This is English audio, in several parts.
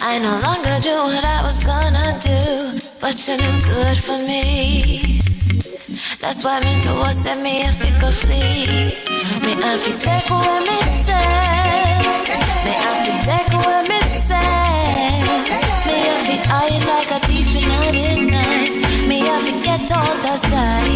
I no longer do what I was gonna do, but you're no good for me. That's why me know send me a fickle flee. Me have to take away me say. Me have to take away me say. Me have to hide like a thief in the night. Me have to get out of sight.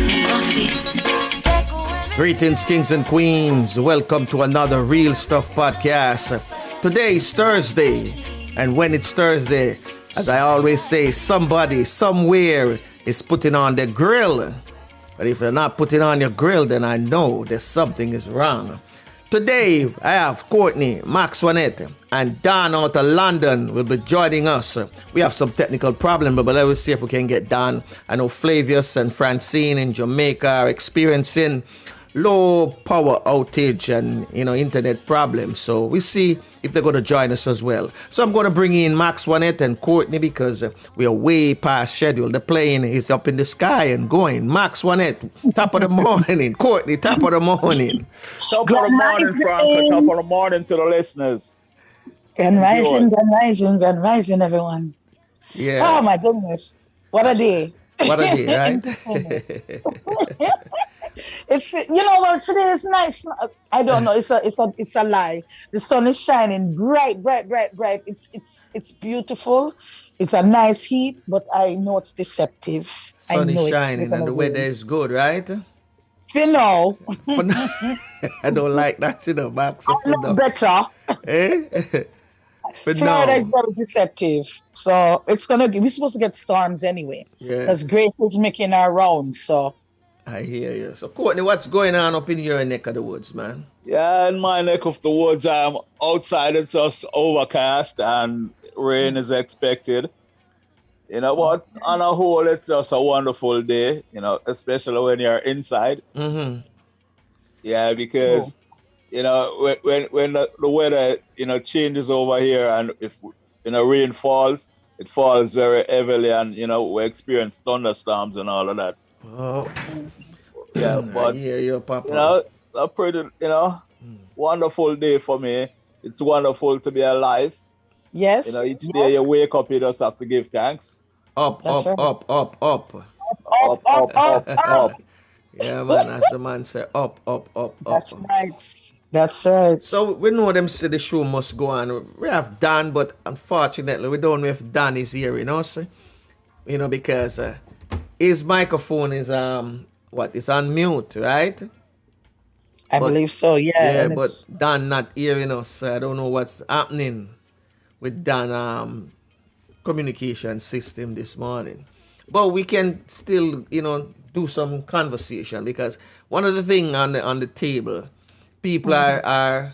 Me have to take away me. Greetings, kings and queens. Welcome to another Real Stuff podcast. Today is Thursday, and when it's Thursday, as I always say, somebody, somewhere is putting on the grill. But if you're not putting on your grill, then I know there's something is wrong. Today, I have Courtney, Max Juanette, and Dan out of London will be joining us. We have some technical problem, but let's see if we can get Dan. I know Flavius and Francine in Jamaica are experiencing low power outage and internet problems, so we see if they're going to join us as well. So I'm going to bring in Max Juanette and Courtney because we are way past schedule. The plane is up in the sky and going. Max Juanette, top of the morning. Courtney, top of the morning. Top of the morning, Francis. Top of the morning to the listeners. Grand rising, everyone. Yeah. Oh my goodness, what a day! What a day, right? It's well, today is nice. I don't know. It's a lie. The sun is shining bright. It's beautiful. It's a nice heat, but I know it's deceptive. Sun is shining and the weather is good, right? You know. I don't like that, Max. I know better. Eh? Florida is very deceptive, so we're supposed to get storms anyway. Yeah. Because Grace is making her rounds, so. I hear you. So, Courtney, what's going on up in your neck of the woods, man? Yeah, in my neck of the woods, outside it's just overcast and rain is expected. You know what? On a whole, it's just a wonderful day, especially when you're inside. Mm-hmm. Yeah, because, when the weather, changes over here and if, rain falls, it falls very heavily and, we experience thunderstorms and all of that. Oh, yeah, but your papa. A pretty, wonderful day for me. It's wonderful to be alive. Yes. Each day you wake up, you just have to give thanks. Up. Yeah, man, as the man said, up. That's right. That's right. So we know them say the show must go on. We have Dan, but unfortunately we don't know if Dan is here, because his microphone is it's on mute, right? I believe so, yeah. Yeah, but Dan not hearing us, so I don't know what's happening with Dan communication system this morning. But we can still, do some conversation because one of the things on the table, people are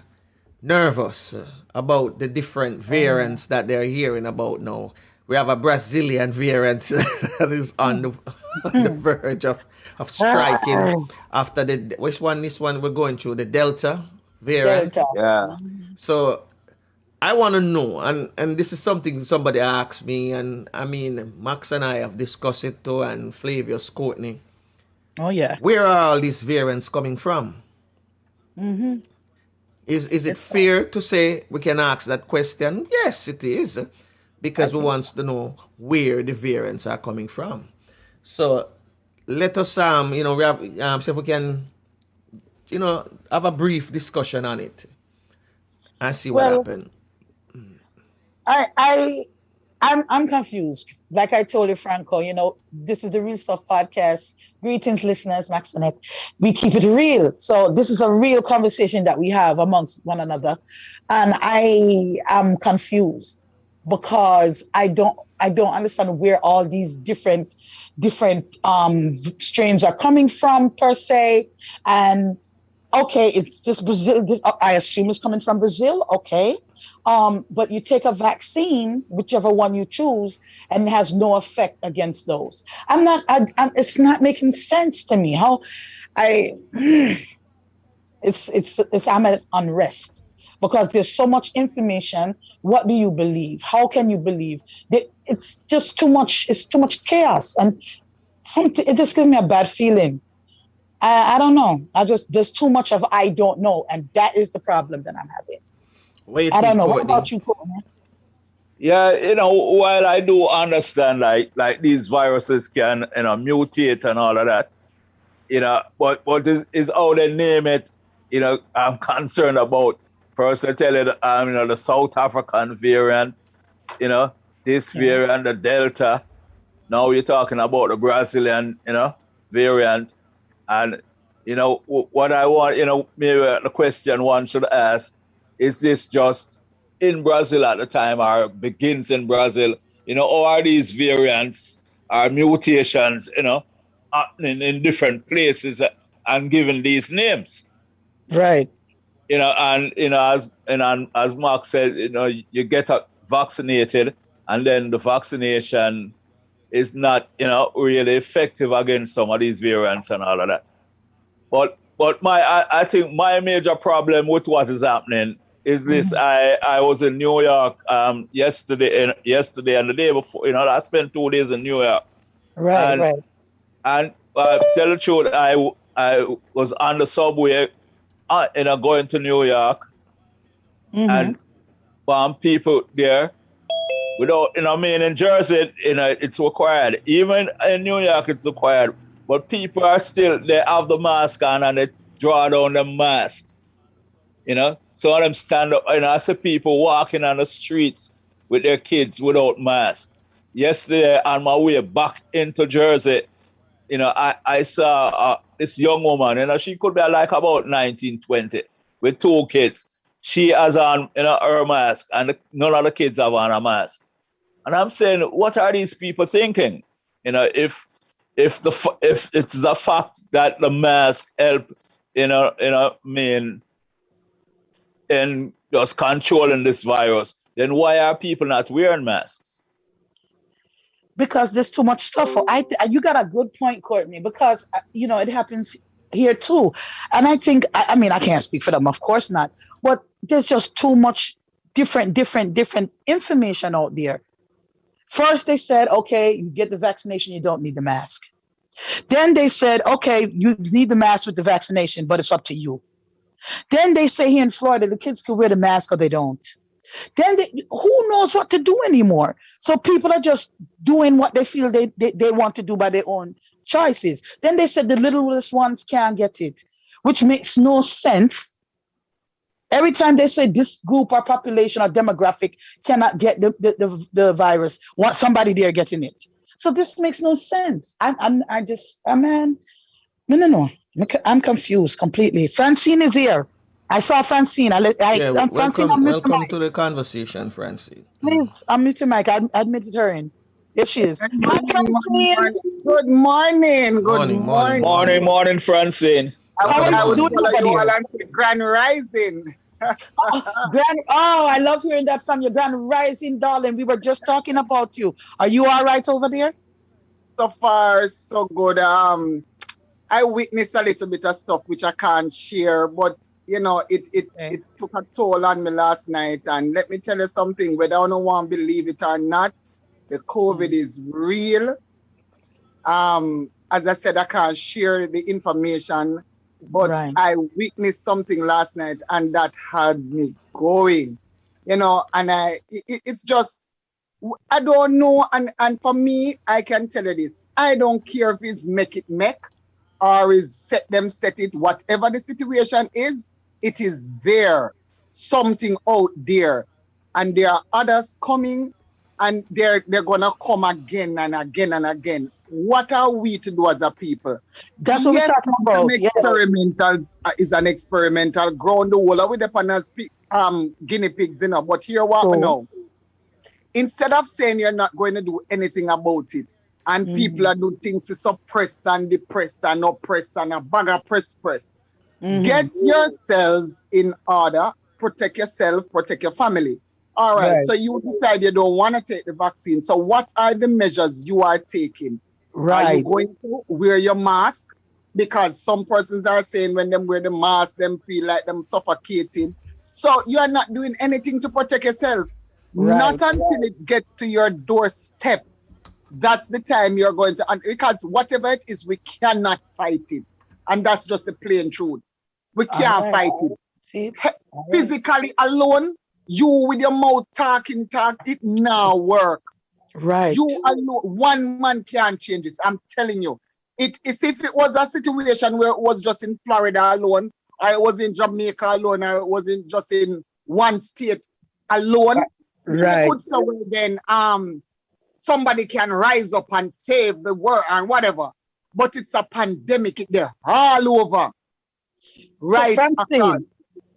nervous about the different variants that they're hearing about now. We have a Brazilian variant that is on the verge of striking after this one we're going through, the Delta variant. Yeah. So I want to know, and this is something somebody asked me, and I mean, Max and I have discussed it too, and Flavius, Courtney. Oh, yeah. Where are all these variants coming from? Mm-hmm. Is it fair to say we can ask that question? Yes, it is. Because we want to know where the variants are coming from. So let us, we have, see if we can, have a brief discussion on it and see what happened. I'm confused. Like I told you, Franco, this is the Real Stuff podcast. Greetings, listeners, Max and Nick. We keep it real. So this is a real conversation that we have amongst one another. And I am confused. Because I don't understand where all these different strains are coming from per se. And okay, it's this Brazil. I assume it's coming from Brazil. Okay, but you take a vaccine, whichever one you choose, and it has no effect against those. It's not making sense to me. How I'm at unrest. Because there's so much information. What do you believe? How can you believe? It's just too much. It's too much chaos, and it just gives me a bad feeling. I don't know. There's too much of I don't know, and that is the problem that I'm having. I don't know. What about you, Courtney? Yeah, while I do understand like these viruses can mutate and all of that, but is how they name it, I'm concerned about. First I tell you the South African variant, you know, this Yeah. variant, the Delta. Now you're talking about the Brazilian, variant. And, what I want, maybe the question one should ask, is this just in Brazil at the time or begins in Brazil? Or are these variants or mutations, happening in different places and given these names? Right. And as Mark said, you get vaccinated, and then the vaccination is not, really effective against some of these variants and all of that. But I think my major problem with what is happening is this. I was in New York yesterday and the day before. I spent 2 days in New York, Right. and Right. tell the truth, I was on the subway, going to New York, and people there without, in Jersey, it's required. Even in New York, it's required. But people are still, they have the mask on and they draw down the mask. Some of them stand up, I see people walking on the streets with their kids without masks. Yesterday, on my way back into Jersey, I saw this young woman, she could be like about 19, 20, with 2 kids. She has on, her mask, and none of the kids have on a mask. And I'm saying, what are these people thinking? If it's the fact that the mask help, mean in just controlling this virus, then why are people not wearing masks? Because there's too much stuff. You got a good point, Courtney, because, it happens here too. And I think, I mean, I can't speak for them, of course not, but there's just too much different information out there. First, they said, okay, you get the vaccination, you don't need the mask. Then they said, okay, you need the mask with the vaccination, but it's up to you. Then they say here in Florida, the kids can wear the mask or they don't. Then who knows what to do anymore? So people are just doing what they feel they want to do by their own choices. Then they said the littlest ones can't get it, which makes no sense. Every time they say this group or population or demographic cannot get the virus, want somebody there getting it. So this makes no sense. No. I'm confused completely. Francine is here. I saw Francine. Francine, welcome to the conversation, Francine. Please, unmute your mic. I admitted her in. Here she is. Hi, Francine. Good morning. Morning, Francine. I would follow you all and say Grand Rising. I love hearing that from you, Grand Rising, darling. We were just talking about you. Are you all right over there? So far, so good. I witnessed a little bit of stuff which I can't share, but it took a toll on me last night. And let me tell you something, whether I don't want to believe it or not, the COVID is real. As I said, I can't share the information, but right. I witnessed something last night and that had me going, and it's just, I don't know. And for me, I can tell you this, I don't care if it's make or is set it, whatever the situation is, it is there, something out there. And there are others coming, and they're going to come again and again and again. What are we to do as a people? That's what we're talking about. Is an experimental ground. The whole with the guinea pigs, But here what we know. Instead of saying you're not going to do anything about it, and people are doing things to suppress and depress and oppress and a bag of press. Get yourselves in order, protect yourself, protect your family. All right. So you decide you don't want to take the vaccine. So what are the measures you are taking? Right. Are you going to wear your mask? Because some persons are saying when they wear the mask, them feel like them suffocating. So you are not doing anything to protect yourself. Right. Not until it gets to your doorstep. That's the time you're going to, because whatever it is, we cannot fight it. And that's just the plain truth. We can't fight it. Physically alone, You with your mouth talk, it now work. Right. You alone, one man can't change this. I'm telling you. It is if it was a situation where it was just in Florida alone, or it was in Jamaica alone, or it wasn't just in one state alone, right. you could say, well, then somebody can rise up and save the world and whatever. But it's a pandemic, they're all over. Right. So Francis,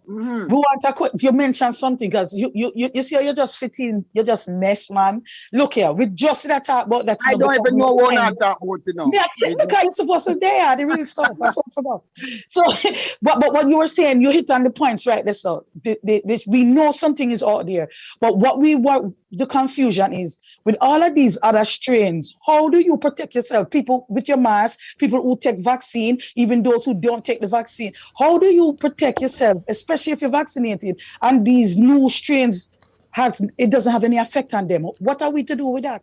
we want to quit. You mentioned something because you see how you just fit in, you just mesh, man. Look here, we just that talk about that. I don't even know what I talk about, you know. Yeah, because you're supposed to there, the real stuff. That's what I forgot. So, but what you were saying, you hit on the points right there. So, we know something is out there, but the confusion is with all of these other strains. How do you protect yourself? People with your mask, people who take vaccine, even those who don't take the vaccine. How do you protect yourself, especially if you're vaccinated? And these new strains it doesn't have any effect on them. What are we to do with that?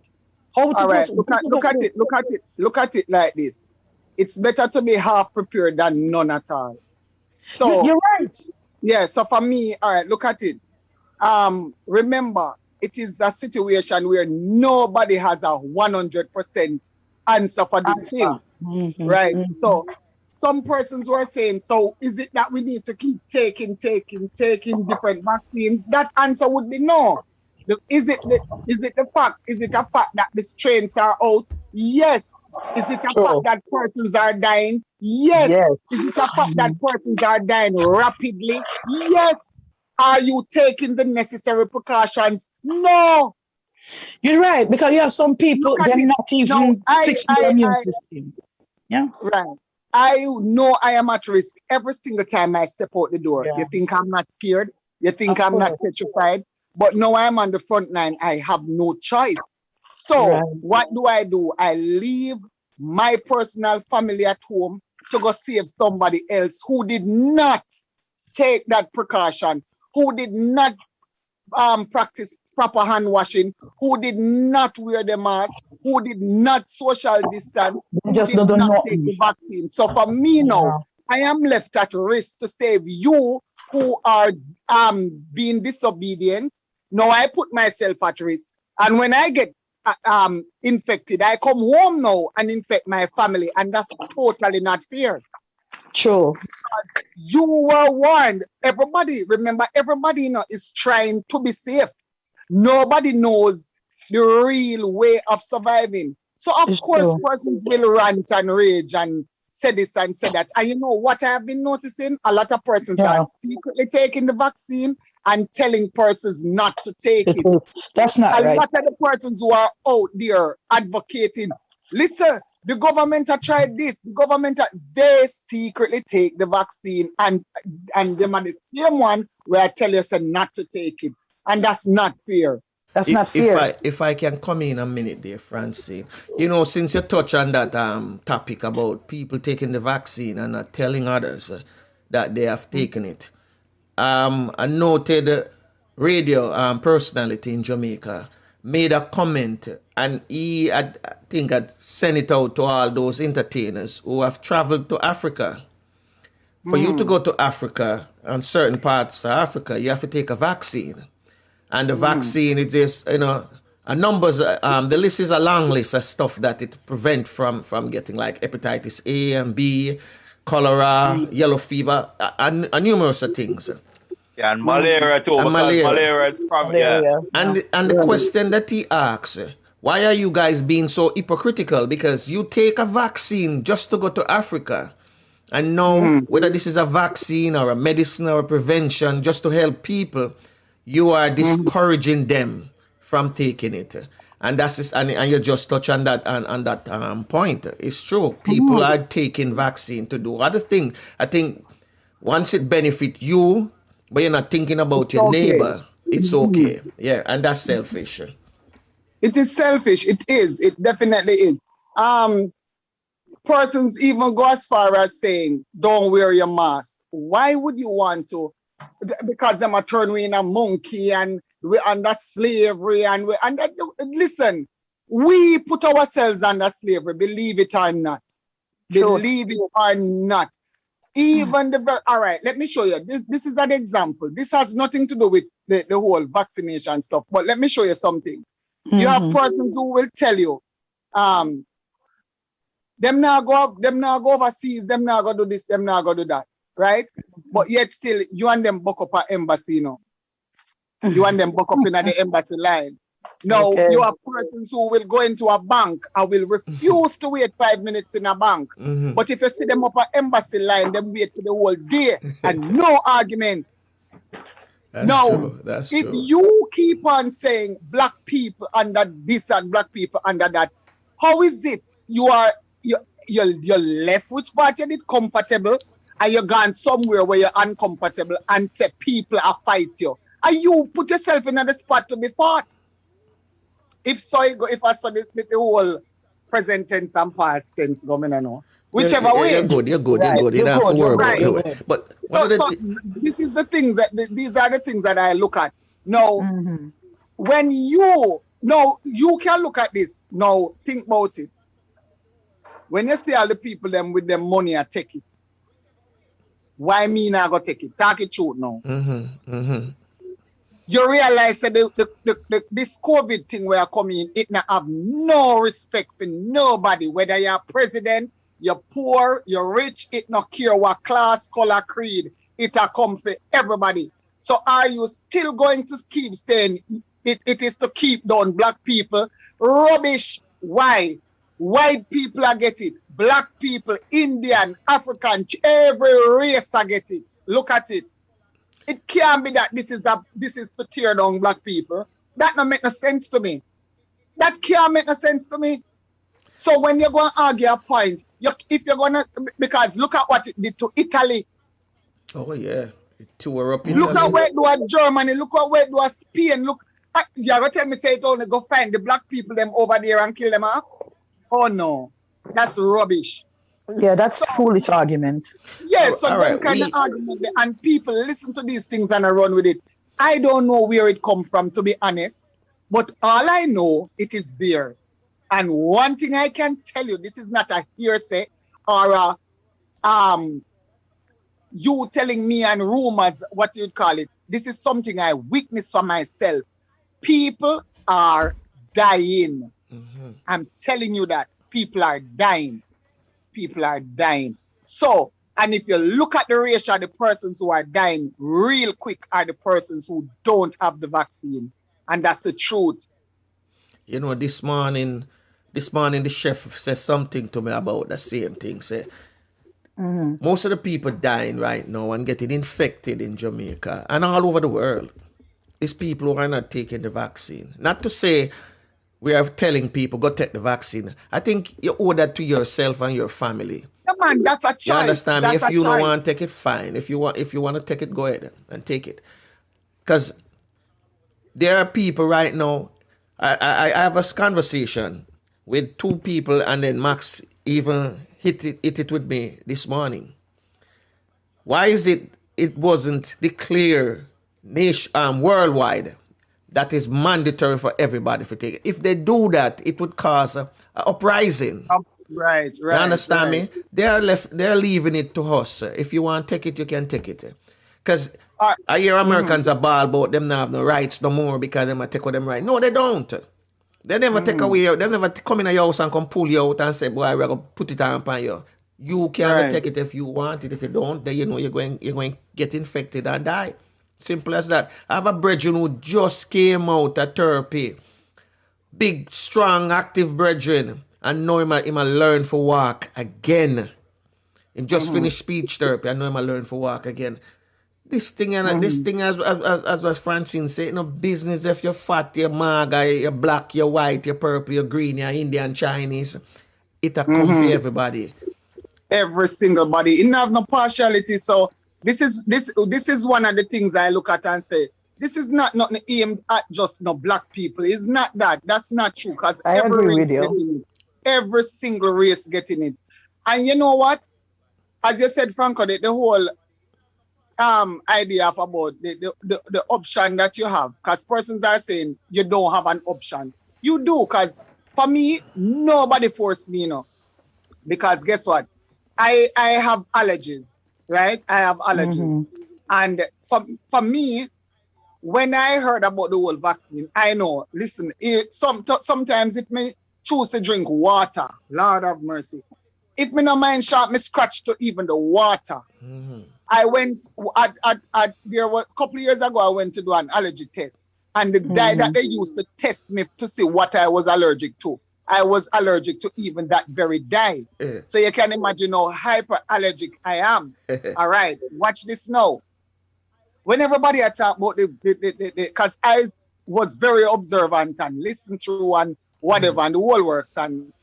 All right, look at it like this. It's better to be half prepared than none at all. So you're right. Yeah, so for me, all right, look at it. Remember, it is a situation where nobody has a 100% answer for this thing. Right? So some persons were saying, so is it that we need to keep taking different vaccines? That answer would be no. Is it a fact that the strains are out? Yes. Is it a fact that persons are dying? Yes. Is it a fact that persons are dying rapidly? Yes. Are you taking the necessary precautions? No. You're right, because you have some people they're not even fixing their immune system. Yeah. Right. I know I am at risk every single time I step out the door. Yeah. You think I'm not scared? You think I'm not petrified? But now I'm on the front line. I have no choice. So what do? I leave my personal family at home to go save somebody else who did not take that precaution, who did not practice proper hand washing, who did not wear the mask, who did not social distance, who did not take the vaccine. So for me now, I am left at risk to save you who are being disobedient. Now I put myself at risk. And when I get infected, I come home now and infect my family. And that's totally not fair. True. You were warned. Everybody is trying to be safe. Nobody knows the real way of surviving. So of course, persons will rant and rage and say this and say that. And you know what I have been noticing? A lot of persons are secretly taking the vaccine and telling persons not to take it. That's not right. A lot of the persons who are out there advocating, listen, the government have tried this, they secretly take the vaccine and them are the same one where I tell you not to take it. And that's not fair. That's not fair. If I can come in a minute there, Francine. You know, since you touch on that topic about people taking the vaccine and not telling others that they have taken it. A noted radio personality in Jamaica made a comment, and he I think had sent it out to all those entertainers who have traveled to Africa. For you to go to Africa and certain parts of Africa, you have to take a vaccine. And the vaccine, it is, a numbers, the list is a long list of stuff that it prevent from getting, like hepatitis A and B, cholera, yellow fever, and numerous of things. Yeah, and malaria too. And malaria. And the question that he asks, why are you guys being so hypocritical? Because you take a vaccine just to go to Africa. And now, whether this is a vaccine or a medicine or a prevention, just to help people, you are discouraging them from taking it. And that's just, and you just touch on that point. It's true. People are taking vaccine to do other things. I think once it benefits you, but you're not thinking about your neighbor, it's okay. Yeah, and that's selfish. It is selfish. It is. It definitely is. Persons even go as far as saying, don't wear your mask. Why would you want to? Because them are turn we in a monkey and we're under slavery listen, we put ourselves under slavery, believe it or not. Believe it or not. Even all right, let me show you. This is an example. This has nothing to do with the whole vaccination stuff. But let me show you something. You have persons who will tell you, them now go overseas, them now go do this, them now go do that, right? But yet still, you and them buck up at embassy, you know. You and them buck up in the embassy line. Now, you have persons who will go into a bank and will refuse to wait 5 minutes in a bank. But if you see them up at embassy line, they wait for the whole day and no argument. That's true. You keep on saying black people under this and black people under that, how is it you're left which part you did comfortable and you're gone somewhere where you're uncomfortable and say people are fight you? And you put yourself in the spot to be fought. If I saw this the whole present tense and past tense going on, whichever way. You're good. You don't have to worry about it. But so this is the things these are the things that I look at. Now, when you can look at this. Now, think about it. When you see all the people them with their money and take it, why me not go take it? Talk it truth now. You realize that this COVID thing where coming, it not have no respect for nobody, whether you're president, you're poor, you're rich, it not care what class, color, creed, it a come for everybody. So are you still going to keep saying it is to keep down black people? Rubbish. Why? White people are get it. Black people, Indian, African, every race are get it. Look at it. It can't be that this is to tear down black people. That don't make no sense to me. That can't make no sense to me. So when you're going to argue a point, because look at what it did to Italy. Oh yeah, it tore up Italy. Look at where it do at Germany. Look at where it do at Spain. Look, you're gonna tell me say it only go find the black people them over there and kill them off? Oh no, that's rubbish. Yeah, that's foolish argument. Yeah, so that kind of argument, and people listen to these things and run with it. I don't know where it come from, to be honest, but all I know, it is there. And one thing I can tell you, this is not a hearsay or you telling me and rumors, what you'd call it. This is something I witnessed for myself. People are dying. I'm telling you that. People are dying. People are dying. So, and if you look at the ratio of the persons who are dying real quick are the persons who don't have the vaccine. And that's the truth. You know, this morning the chef said something to me about the same thing. Say, most of the people dying right now and getting infected in Jamaica and all over the world is people who are not taking the vaccine. Not to say we are telling people, go take the vaccine. I think you owe that to yourself and your family. Yeah, man, that's a choice. You understand me? If you don't want to take it, fine. If you want to take it, go ahead and take it. Because there are people right now. I have a conversation with two people, and then Max even hit it with me this morning. Why is it wasn't declared worldwide that is mandatory for everybody to take it? If they do that, it would cause an uprising. Right. You understand me? They're leaving it to us. If you want to take it, you can take it. Because I hear Americans are ball about them not have no rights no more because they might take with them right. No, they don't. They never take away. They never come in your house and come pull you out and say, boy, we're going to put it on you. You can take it if you want it. If you don't, then you know you're going to get infected and die. Simple as that. I have a brethren who just came out of therapy. Big, strong, active brethren. And now he might learn for walk again. He just finished speech therapy. I know he might learn for walk again. This thing, as what Francine said, no business if you're fat, you're maga, you're black, you're white, you're purple, you're green, you're Indian, Chinese. It'll come for everybody. Every single body. It don't have no partiality. So this is one of the things I look at and say, this is not aimed at just no black people. It's not that. That's not true. Because every race getting it. Every single race getting it. And you know what? As you said, Franco, the whole idea of about the option that you have, because persons are saying you don't have an option. You do, because for me, nobody forced me, because guess what? I have allergies, right? I have allergies. And for me, when I heard about the whole vaccine, I know, listen, sometimes if me choose to drink water, Lord have mercy. If me no mind sharp, me scratch to even the water. Mm-hmm. I went, there was a couple of years ago, I went to do an allergy test. And the dye that they used to test me to see what I was allergic to, I was allergic to even that very dye. So you can imagine how hyper allergic I am. All right, watch this now. When everybody talk about because I was very observant and listened through and whatever and the whole works and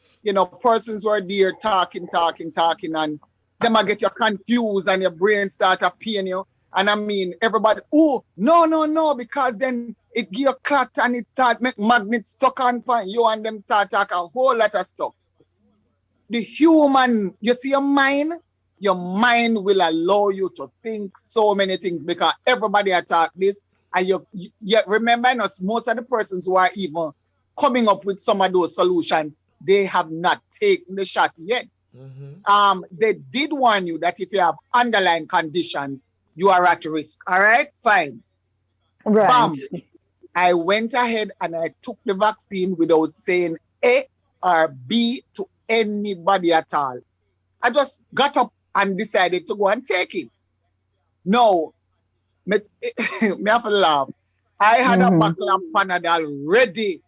persons were there talking and them I get you confused and your brain start to pain you. And I mean everybody, oh no, because then it give a clot and it start make magnets stuck on you and them start talk a whole lot of stuff. The human, you see your mind will allow you to think so many things because everybody attack this. And you remember most of the persons who are even coming up with some of those solutions, they have not taken the shot yet. Mm-hmm. They did warn you that if you have underlying conditions, you are at risk. All right, fine. Right. Bam. I went ahead and I took the vaccine without saying A or B to anybody at all. I just got up and decided to go and take it. No, me have to laugh. I had a bottle of Panadol ready.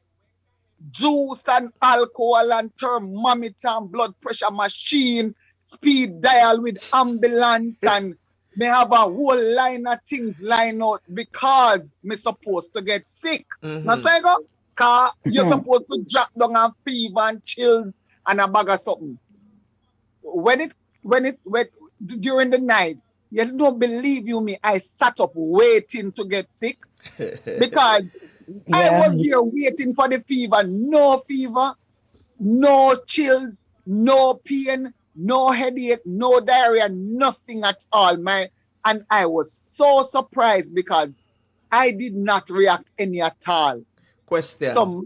Juice and alcohol and thermometer and blood pressure machine, speed dial with ambulance, and me have a whole line of things line out because me supposed to get sick. Now say go, cause you're supposed to drop down and fever and chills and a bag of something. When during the nights, you don't believe me, I sat up waiting to get sick because I was there waiting for the fever, no chills, no pain, no headache, no diarrhea, nothing at all. And I was so surprised because I did not react any at all. Question. So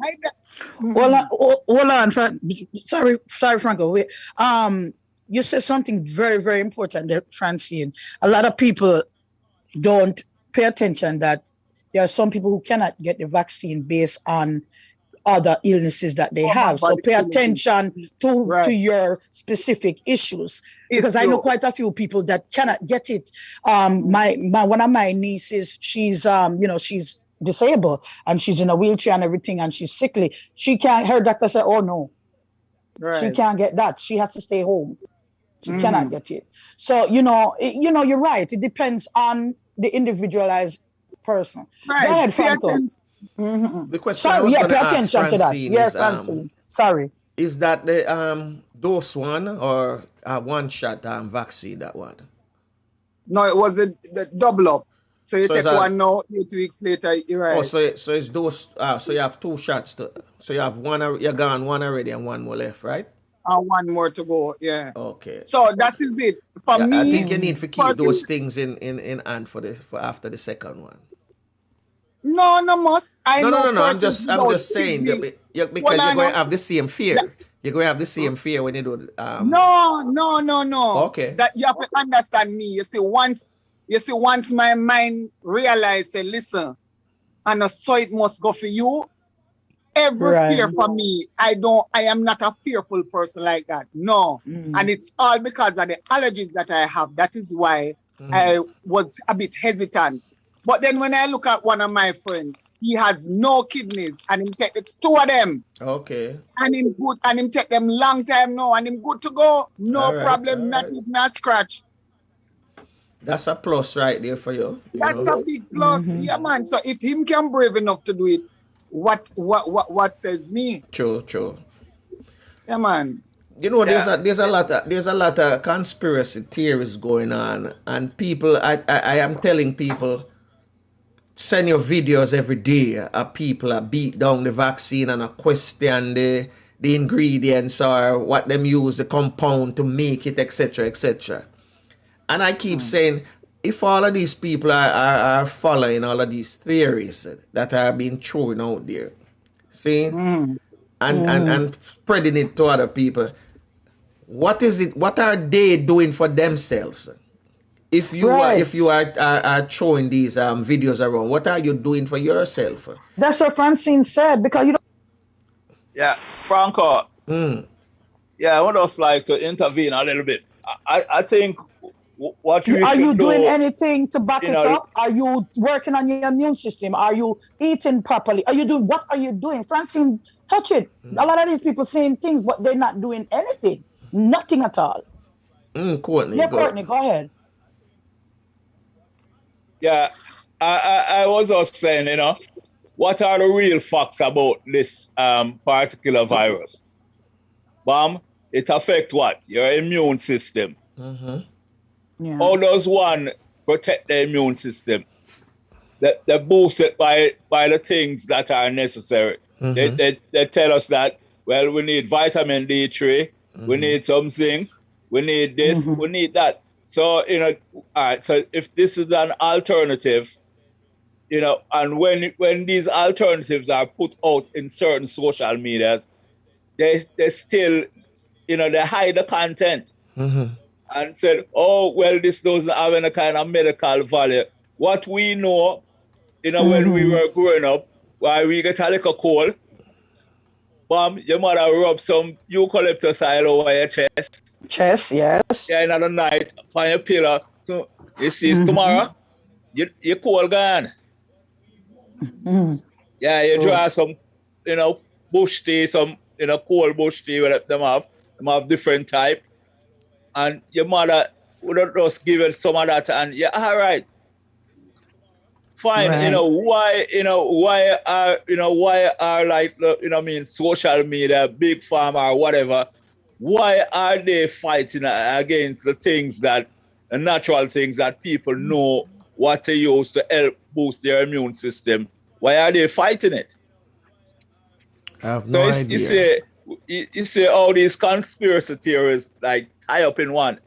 hold on. Sorry, Franco. Wait. You said something very, very important there, Francine. A lot of people don't pay attention that there are some people who cannot get the vaccine based on other illnesses that they have. So pay attention to your specific issues. Because I know quite a few people that cannot get it. My one of my nieces, she's she's disabled and she's in a wheelchair and everything and she's sickly. She can't, her doctor said, oh no, she can't get that. She has to stay home. She cannot get it. So, you're right. It depends on the individualized person. Right. Go ahead, Franco. The question Sorry, I was pay going to attention ask to that. Francine Yes, is, Francine. Sorry. Is that the dose one or one shot vaccine, that one? No, it was the double up. So you take one now, 8 weeks later, you're right. Oh, so it's dose, so you have two shots. So you have one, you're gone one already and one more left, right? One more to go, yeah. Okay. So that is it. For me, I think you need to keep those things in hand for after the second one. No, must. No. I'm just saying because you're going to have the same fear. You're going to have the same fear when you do. No. Okay. That you have to understand me. You see, once my mind realized, say, listen, and so it must go for you. Every fear for me, I am not a fearful person like that. No. And it's all because of the allergies that I have. That is why I was a bit hesitant. But then when I look at one of my friends, he has no kidneys and he take the two of them. Okay. And him good and him take them long time now and him good to go. No problem, not even a scratch. That's a plus right there for you. That's a big plus, yeah, man. So if him can brave enough to do it, what says me? True. Yeah, man. There's a lot of conspiracy theories going on, and people. I am telling people, send your videos every day of people beat down the vaccine and question the ingredients or what them use the compound to make it, etc. And I keep saying, if all of these people are following all of these theories that are being thrown out there, see, and spreading it to other people, what is it? What are they doing for themselves? if you are showing these videos around, what are you doing for yourself? That's what Francine said, because you don't. Yeah, Franco. Yeah, I would just like to intervene a little bit. I think what you Are should you doing do, anything to back it up? Are you working on your immune system? Are you eating properly? What are you doing? Francine, touch it. A lot of these people saying things, but they're not doing anything. Nothing at all. Courtney, Courtney, go ahead. Yeah, I was just saying, what are the real facts about this particular virus? It affects what? Your immune system. Yeah. How does one protect the immune system? They boost it by the things that are necessary. They tell us that, well, we need vitamin D3, we need some zinc, we need this, we need that. So, all right, so if this is an alternative, and when these alternatives are put out in certain social medias, they still, they hide the content and said, oh, well, this doesn't have any kind of medical value. What we know, when we were growing up, why we get a little cold, your mother rub some eucalyptus oil over your chest. Chest, yes. Yeah, in the night, on your pillow. So, you see, tomorrow, you're cold gone. Yeah, you draw some, bush tea, some, cold bush tea, whatever them have different type. And your mother would just give it some of that, and yeah, all right. Fine, right. why are like, social media, big pharma or whatever, why are they fighting against the natural things that people know what to use to help boost their immune system? Why are they fighting it? I have no idea. You say all these conspiracy theories like tie up in one.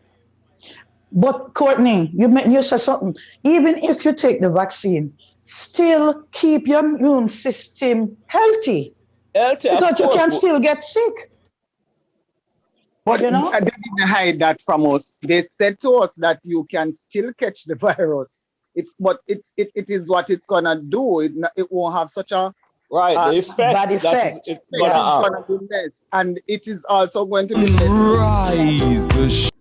But Courtney, you said something. Even if you take the vaccine, still keep your immune system healthy. Because you can still get sick. But they didn't hide that from us. They said to us that you can still catch the virus. It is what it's gonna do. It won't have such a the effect. Bad effect. It's gonna be less, and it is also going to be rise.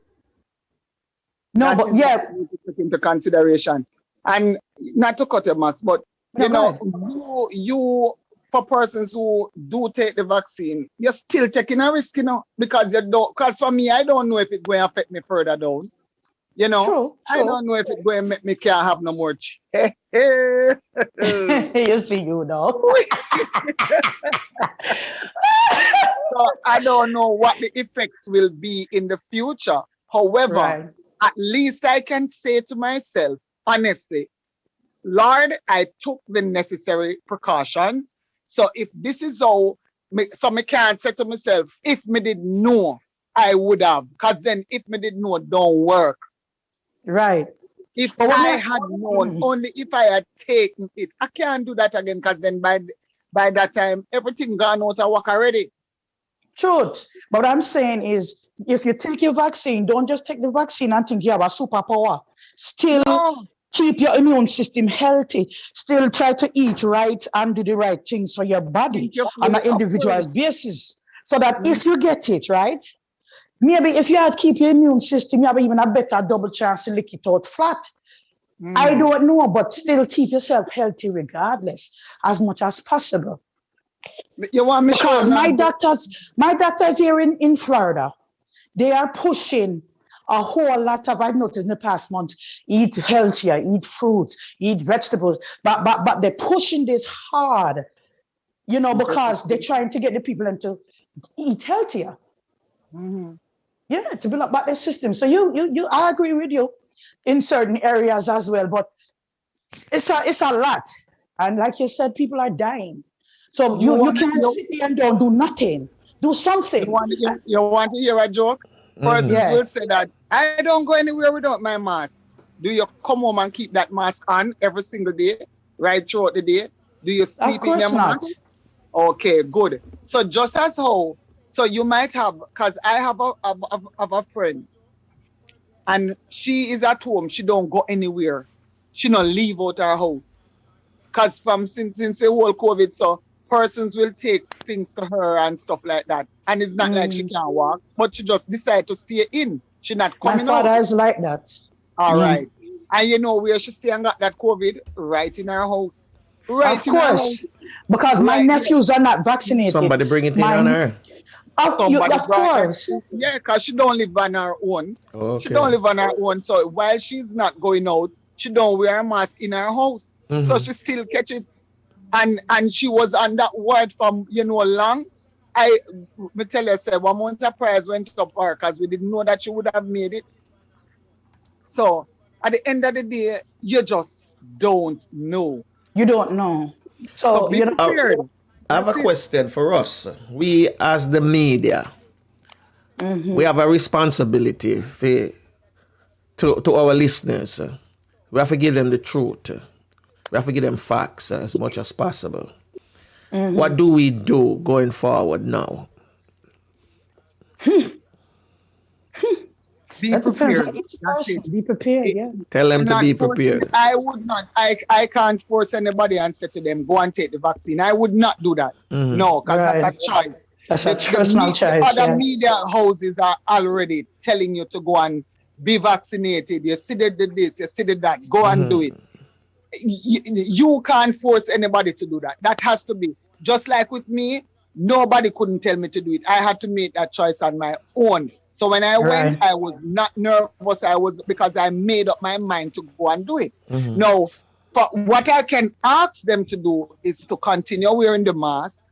No, but yeah, to take into consideration, and not to cut your mouth, but you for persons who do take the vaccine, you're still taking a risk, because you don't. Because for me, I don't know if it's going to affect me further down. True. I don't know if it's going to make me can't have no more. You see, So I don't know what the effects will be in the future. However, at least I can say to myself, honestly, Lord, I took the necessary precautions. So if this is how, I can't say to myself, if me did know, I would have. Because then if me did know, don't work. Right. If I had known, only if I had taken it, I can't do that again, because then by that time, everything gone out of work already. Truth. But what I'm saying is, if you take your vaccine, don't just take the vaccine and think you have a superpower. Still keep your immune system healthy. Still try to eat right and do the right things for your body on an individual basis. So that if you get it, right, maybe if you had to keep your immune system, you have even a better double chance to lick it out flat. I don't know, but still keep yourself healthy regardless, as much as possible. You want me because my doctors here in Florida, they are pushing a whole lot of, I've noticed in the past month, eat healthier, eat fruits, eat vegetables, but they're pushing this hard, because they're trying to get the people into eat healthier. Yeah, to build up their system. So I agree with you in certain areas as well, but it's a lot. And like you said, people are dying. So you can't sit there and don't do nothing. Do something. You want to hear a joke? Persons will say that, I don't go anywhere without my mask. Do you come home and keep that mask on every single day, right throughout the day? Do you sleep in your mask? Okay, good. So just as how, so you might have, because I have a friend And she is at home. She don't go anywhere. She not leave out her house. Because since the whole COVID, so persons will take things to her and stuff like that. And it's not like she can't walk, but she just decide to stay in. She not coming out. My father is like that. All right. And you know where she stay and got that COVID? Right in her house. Right of course. Because my nephews are not vaccinated. Somebody bring it in on her. Of course. Yeah, because she don't live on her own. Okay. She don't live on her own. So while she's not going out, she don't wear a mask in her house. Mm-hmm. So she still catch it. And she was on that word from, long. Me tell you, say, one month of price went up her because we didn't know that she would have made it. So at the end of the day, you just don't know. You don't know. So be prepared. I have a question for us. We as the media, we have a responsibility to our listeners. We have to give them the truth. We have to give them facts as much as possible. What do we do going forward now? Be prepared. Be prepared, yeah. Tell them to be prepared. I would not. I can't force anybody and say to them, go and take the vaccine. I would not do that. No, because that's a choice. That's a personal choice. Other media houses are already telling you to go and be vaccinated. You see this, you see that. Go and do it. You can't force anybody to do that. That has to be. Just like with me, nobody couldn't tell me to do it. I had to make that choice on my own. So when I went, I was not nervous. Because I made up my mind to go and do it. Now, but what I can ask them to do is to continue wearing the mask,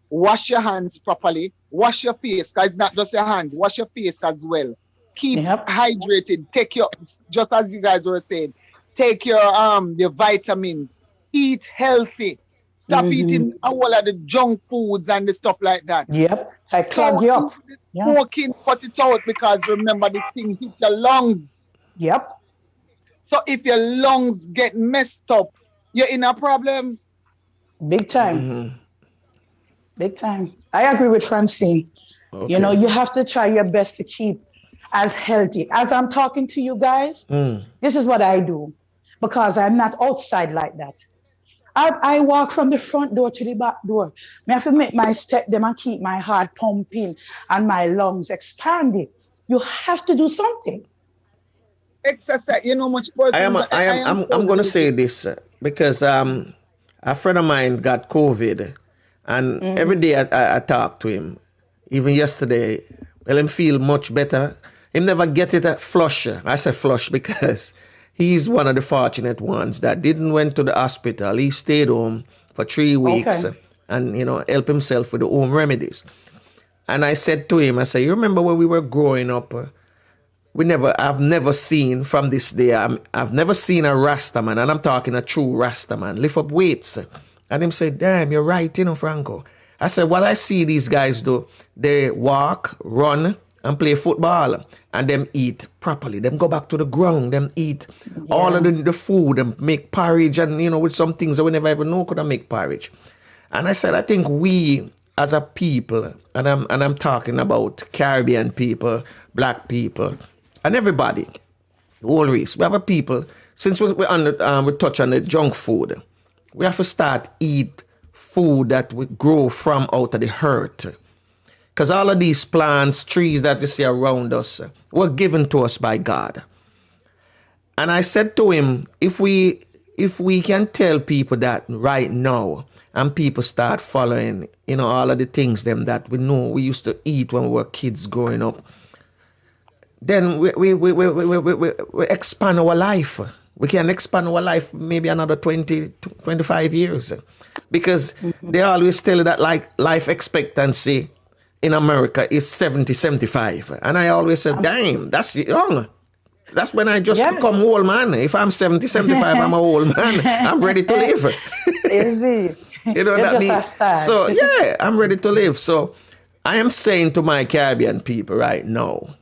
wash your hands properly, wash your face, because it's not just your hands, wash your face as well. Keep hydrated. Take your, just as you guys were saying, take your the vitamins. Eat healthy. Stop eating all of the junk foods and the stuff like that. Yep. I clog you up. Smoking, cut it out, because remember, this thing hits your lungs. Yep. So if your lungs get messed up, you're in a problem. Big time. Big time. I agree with Francine. Okay. You have to try your best to keep as healthy. As I'm talking to you guys, this is what I do, because I'm not outside like that. I walk from the front door to the back door. I have to make my step them and keep my heart pumping and my lungs expanding. You have to do something. Exercise. Much person. I'm going to say this because a friend of mine got COVID, and every day I talk to him. Even yesterday, him feel much better. Him never get it at flush. I say flush because he's one of the fortunate ones that didn't went to the hospital. He stayed home for 3 weeks and, help himself with the home remedies. And I said to him, you remember when we were growing up, I've never seen from this day, I've never seen a Rastaman, and I'm talking a true Rastaman, lift up weights. And him said, damn, you're right, Franco. I said, what I see these guys do, they walk, run, and play football, and them eat properly. Them go back to the ground, them eat all of the food, and make porridge, and with some things that we never even know could I make porridge. And I said, I think we as a people, and I'm talking about Caribbean people, black people, and everybody, the whole race. We have a people, since we touch on the junk food, we have to start eat food that we grow from out of the earth. Because all of these plants, trees that you see around us were given to us by God. And I said to him, if we can tell people that right now, and people start following, all of the things them that we know we used to eat when we were kids growing up, then we expand our life. We can expand our life maybe another 20, 25 years. Because they always tell you that life expectancy in America is 70, 75. And I always said, damn, that's young. That's when I just become old man. If I'm 70, 75, I'm an old man. I'm ready to live. Easy. So, I'm ready to live. So I am saying to my Caribbean people right now,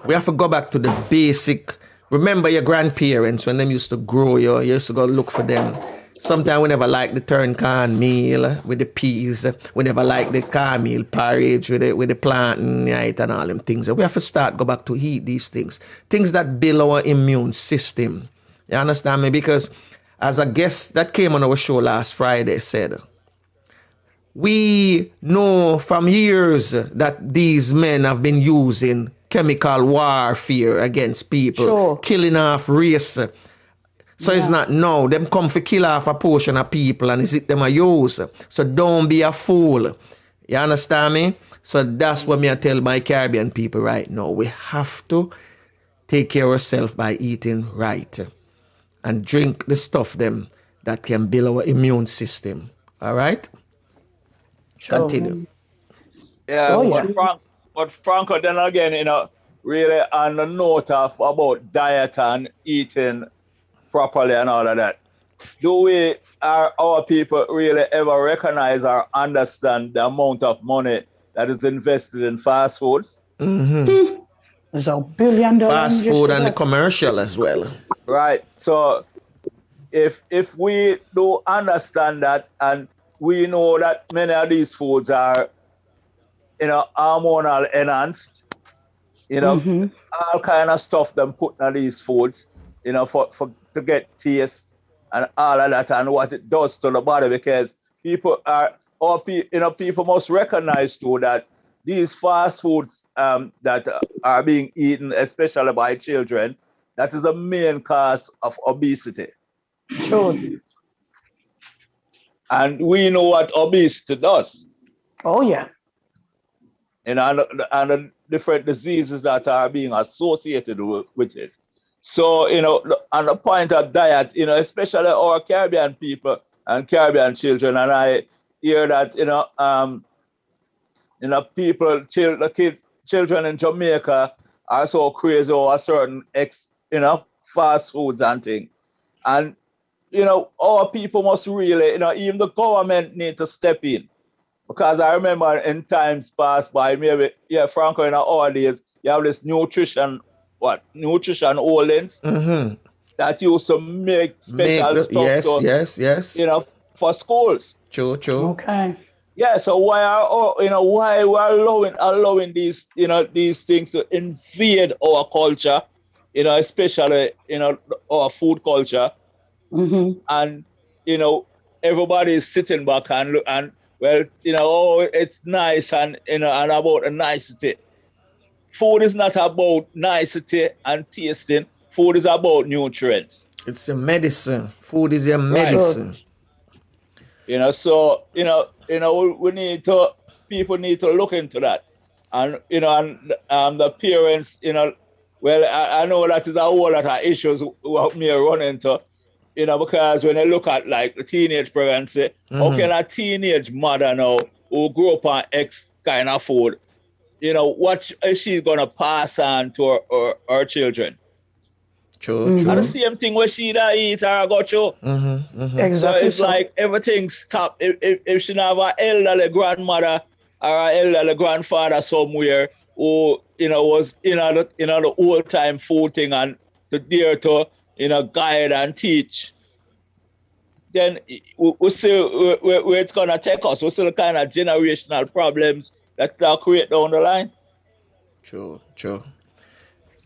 we have to go back to the basic. Remember your grandparents when them used to grow you used to go look for them. Sometimes we never like the turn cornmeal with the peas. We never like the cornmeal porridge with the plantain, right, and all them things. We have to go back to eat these things. Things that build our immune system. You understand me? Because as a guest that came on our show last Friday said, we know from years that these men have been using chemical warfare against people, killing off race. So it's not now. Them come for kill off a portion of people and is it them a use. So don't be a fool. You understand me? So that's what me I tell my Caribbean people right now. We have to take care of ourselves by eating right. And drink the stuff them that can build our immune system. All right? Continue. Yeah, but Franco, then again, really on the note of about diet and eating properly and all of that, do our people really ever recognize or understand the amount of money that is invested in fast foods? Mm-hmm. There's $1 billion fast food and the commercial as well. Right. So if we do understand that, and we know that many of these foods are, hormonal enhanced, all kind of stuff them put in these foods, for to get taste and all of that, and what it does to the body, because people must recognize too that these fast foods that are being eaten, especially by children, that is a main cause of obesity. Sure. And we know what obesity does. Oh, yeah. And the different diseases that are being associated with it. So, on the point of diet, especially our Caribbean people and Caribbean children, and I hear that, children in Jamaica are so crazy over certain fast foods and things. And, our people must really, even the government need to step in. Because I remember in times past by, maybe, Franco, in our days, you have this nutrition holdings that used to make special stuff. Yes. For schools. True. Okay. Yeah, so why we're allowing these things to invade our culture, especially our food culture, and everybody is sitting back and well, it's nice and and about the nicety. Food is not about nicety and tasting. Food is about nutrients. It's a medicine. Food is a medicine. So we need to. People need to look into that, and the parents. Well, I know that is a whole lot of issues what me run into. Because when I look at like the teenage pregnancy, how can a teenage mother now who grew up on X kind of food, what is she gonna pass on to her children? True. And the same thing where she that eat or go through. Exactly. So it's like everything stopped. If she have an elderly grandmother or an elderly grandfather somewhere who was the old time food thing and to dare to guide and teach, then we see where it's gonna take us. We see the kind of generational problems that they'll create down the line. True.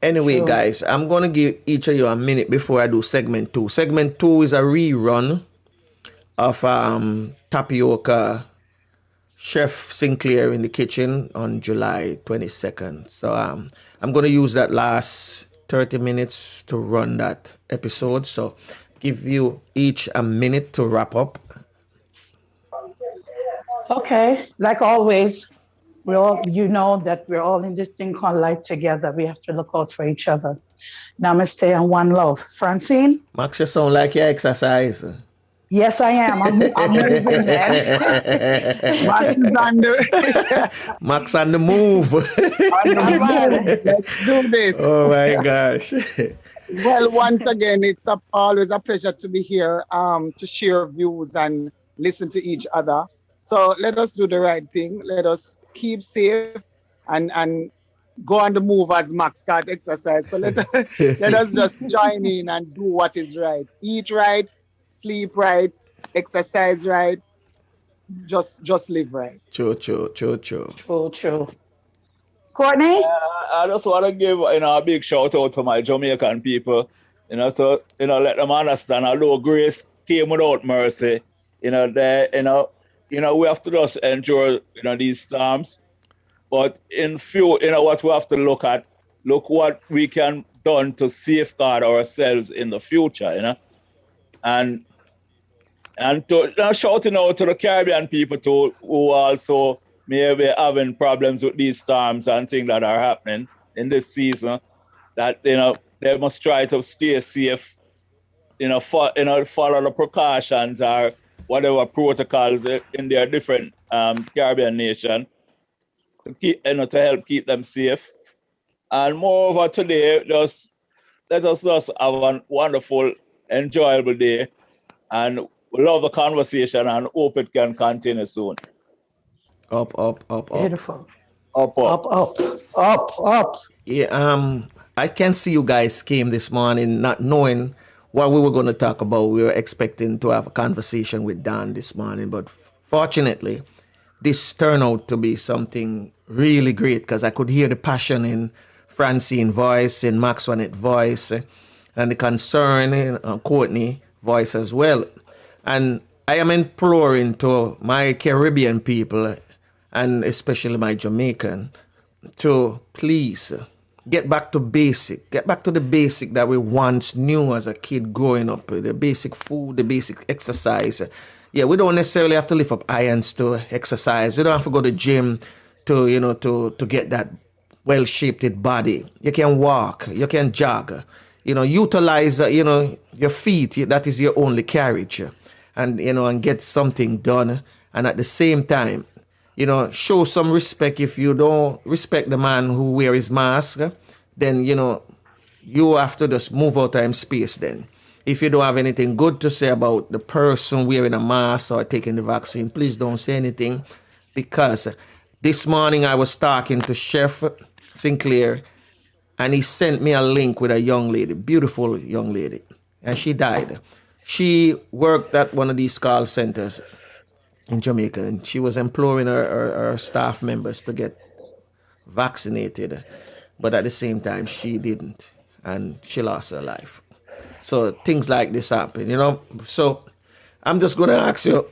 Anyway, guys, I'm going to give each of you a minute before I do segment 2. Segment 2 is a rerun of Tapioca Chef Sinclair in the Kitchen on July 22nd. So I'm going to use that last 30 minutes to run that episode. So give you each a minute to wrap up. Okay, like always, we're all in this thing called life together. We have to look out for each other. Namaste and one love. Francine? Max, you sound like you exercise. Yes, I am. I'm moving there. Max on the move. Let's do this. Oh my gosh. Well, once again, it's always a pleasure to be here to share views and listen to each other. So let us do the right thing. Let us keep safe and go on the move as Max start exercise. So let us just join in and do what is right. Eat right, sleep right, exercise right, just live right. True. True. Courtney? I just want to give a big shout out to my Jamaican people, to let them understand although grace came without mercy, we have to just endure these storms. But in few, what we have to look what we can done to safeguard ourselves in the future, and to shouting out to the Caribbean people too, who also may be having problems with these storms and things that are happening in this season, that they must try to stay safe, follow the precautions or whatever protocols in their different Caribbean nation to keep to help keep them safe. And moreover, today, let us just have a wonderful, enjoyable day, and we love the conversation and hope it can continue soon. Up. Beautiful. Up. Yeah, I can see you guys came this morning not knowing what we were going to talk about. We were expecting to have a conversation with Dan this morning, but fortunately, this turned out to be something really great because I could hear the passion in Francine's voice, in Maxwell's voice, and the concern in Courtney's voice as well. And I am imploring to my Caribbean people, and especially my Jamaican, to please get back to basic. Get back to the basic that we once knew as a kid growing up. The basic food, the basic exercise. Yeah, we don't necessarily have to lift up irons to exercise. We don't have to go to the gym to get that well-shaped body. You can walk. You can jog. Utilize, your feet. That is your only carriage. And get something done. And at the same time, show some respect. If you don't respect the man who wears his mask, then, you have to just move out of space then. If you don't have anything good to say about the person wearing a mask or taking the vaccine, please don't say anything. Because this morning I was talking to Chef Sinclair, and he sent me a link with a young lady, beautiful young lady, and she died. She worked at one of these call centers in Jamaica, and she was imploring her staff members to get vaccinated, but at the same time she didn't, and she lost her life. So things like this happen, So I'm just gonna ask you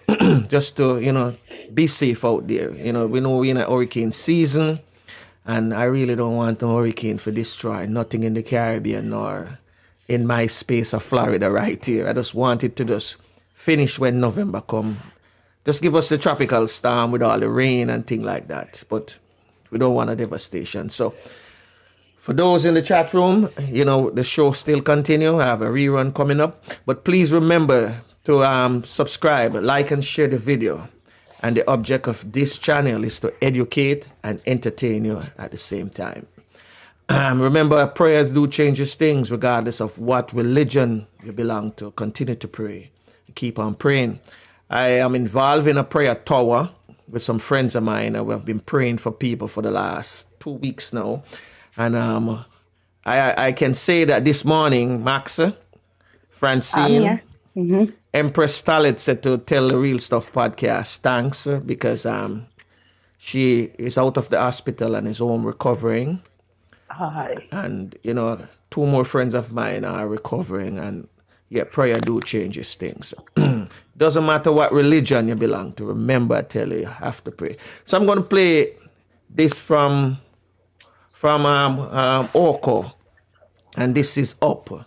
just to be safe out there. We know we're in a hurricane season, and I really don't want a hurricane to destroy nothing in the Caribbean or in my space of Florida right here. I just want it to just finish when November come. Just give us the tropical storm with all the rain and things like that. But we don't want a devastation. So for those in the chat room, the show still continue. I have a rerun coming up. But please remember to subscribe, like, and share the video. And the object of this channel is to educate and entertain you at the same time. Remember, prayers do change things regardless of what religion you belong to. Continue to pray. Keep on praying. I am involved in a prayer tower with some friends of mine. We have been praying for people for the last 2 weeks now. And I can say that this morning, Max, Francine, Empress Talit said to tell the Real Stuff podcast thanks because she is out of the hospital and is home recovering. Hi. And, 2 more friends of mine are recovering. And, yeah, prayer do changes things. Doesn't matter what religion you belong to. Remember, I tell you have to pray. So I'm going to play this from Orko. And this is Up.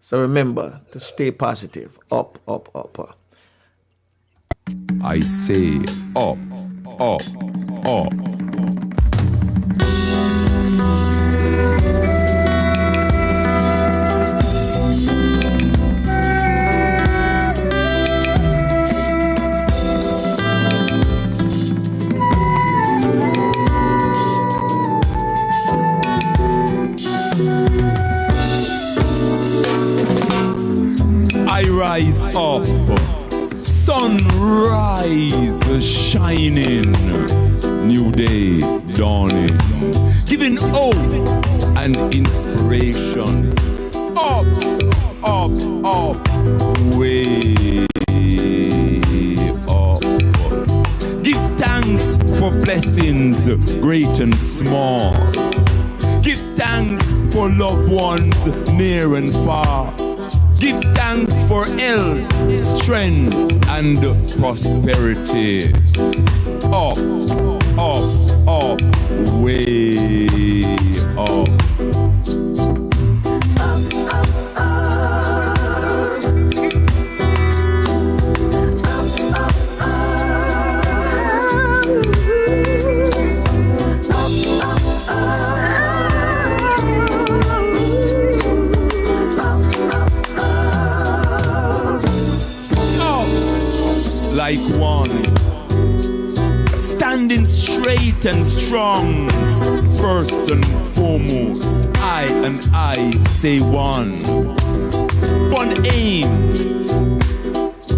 So remember to stay positive. Up. I say up. I rise up, sunrise shining, new day dawning, giving hope and inspiration. Up, way. for loved ones near and far. Give thanks for health, strength, and prosperity. Up, up, up, way up. Like one, standing straight and strong. First and foremost, I say one. One aim,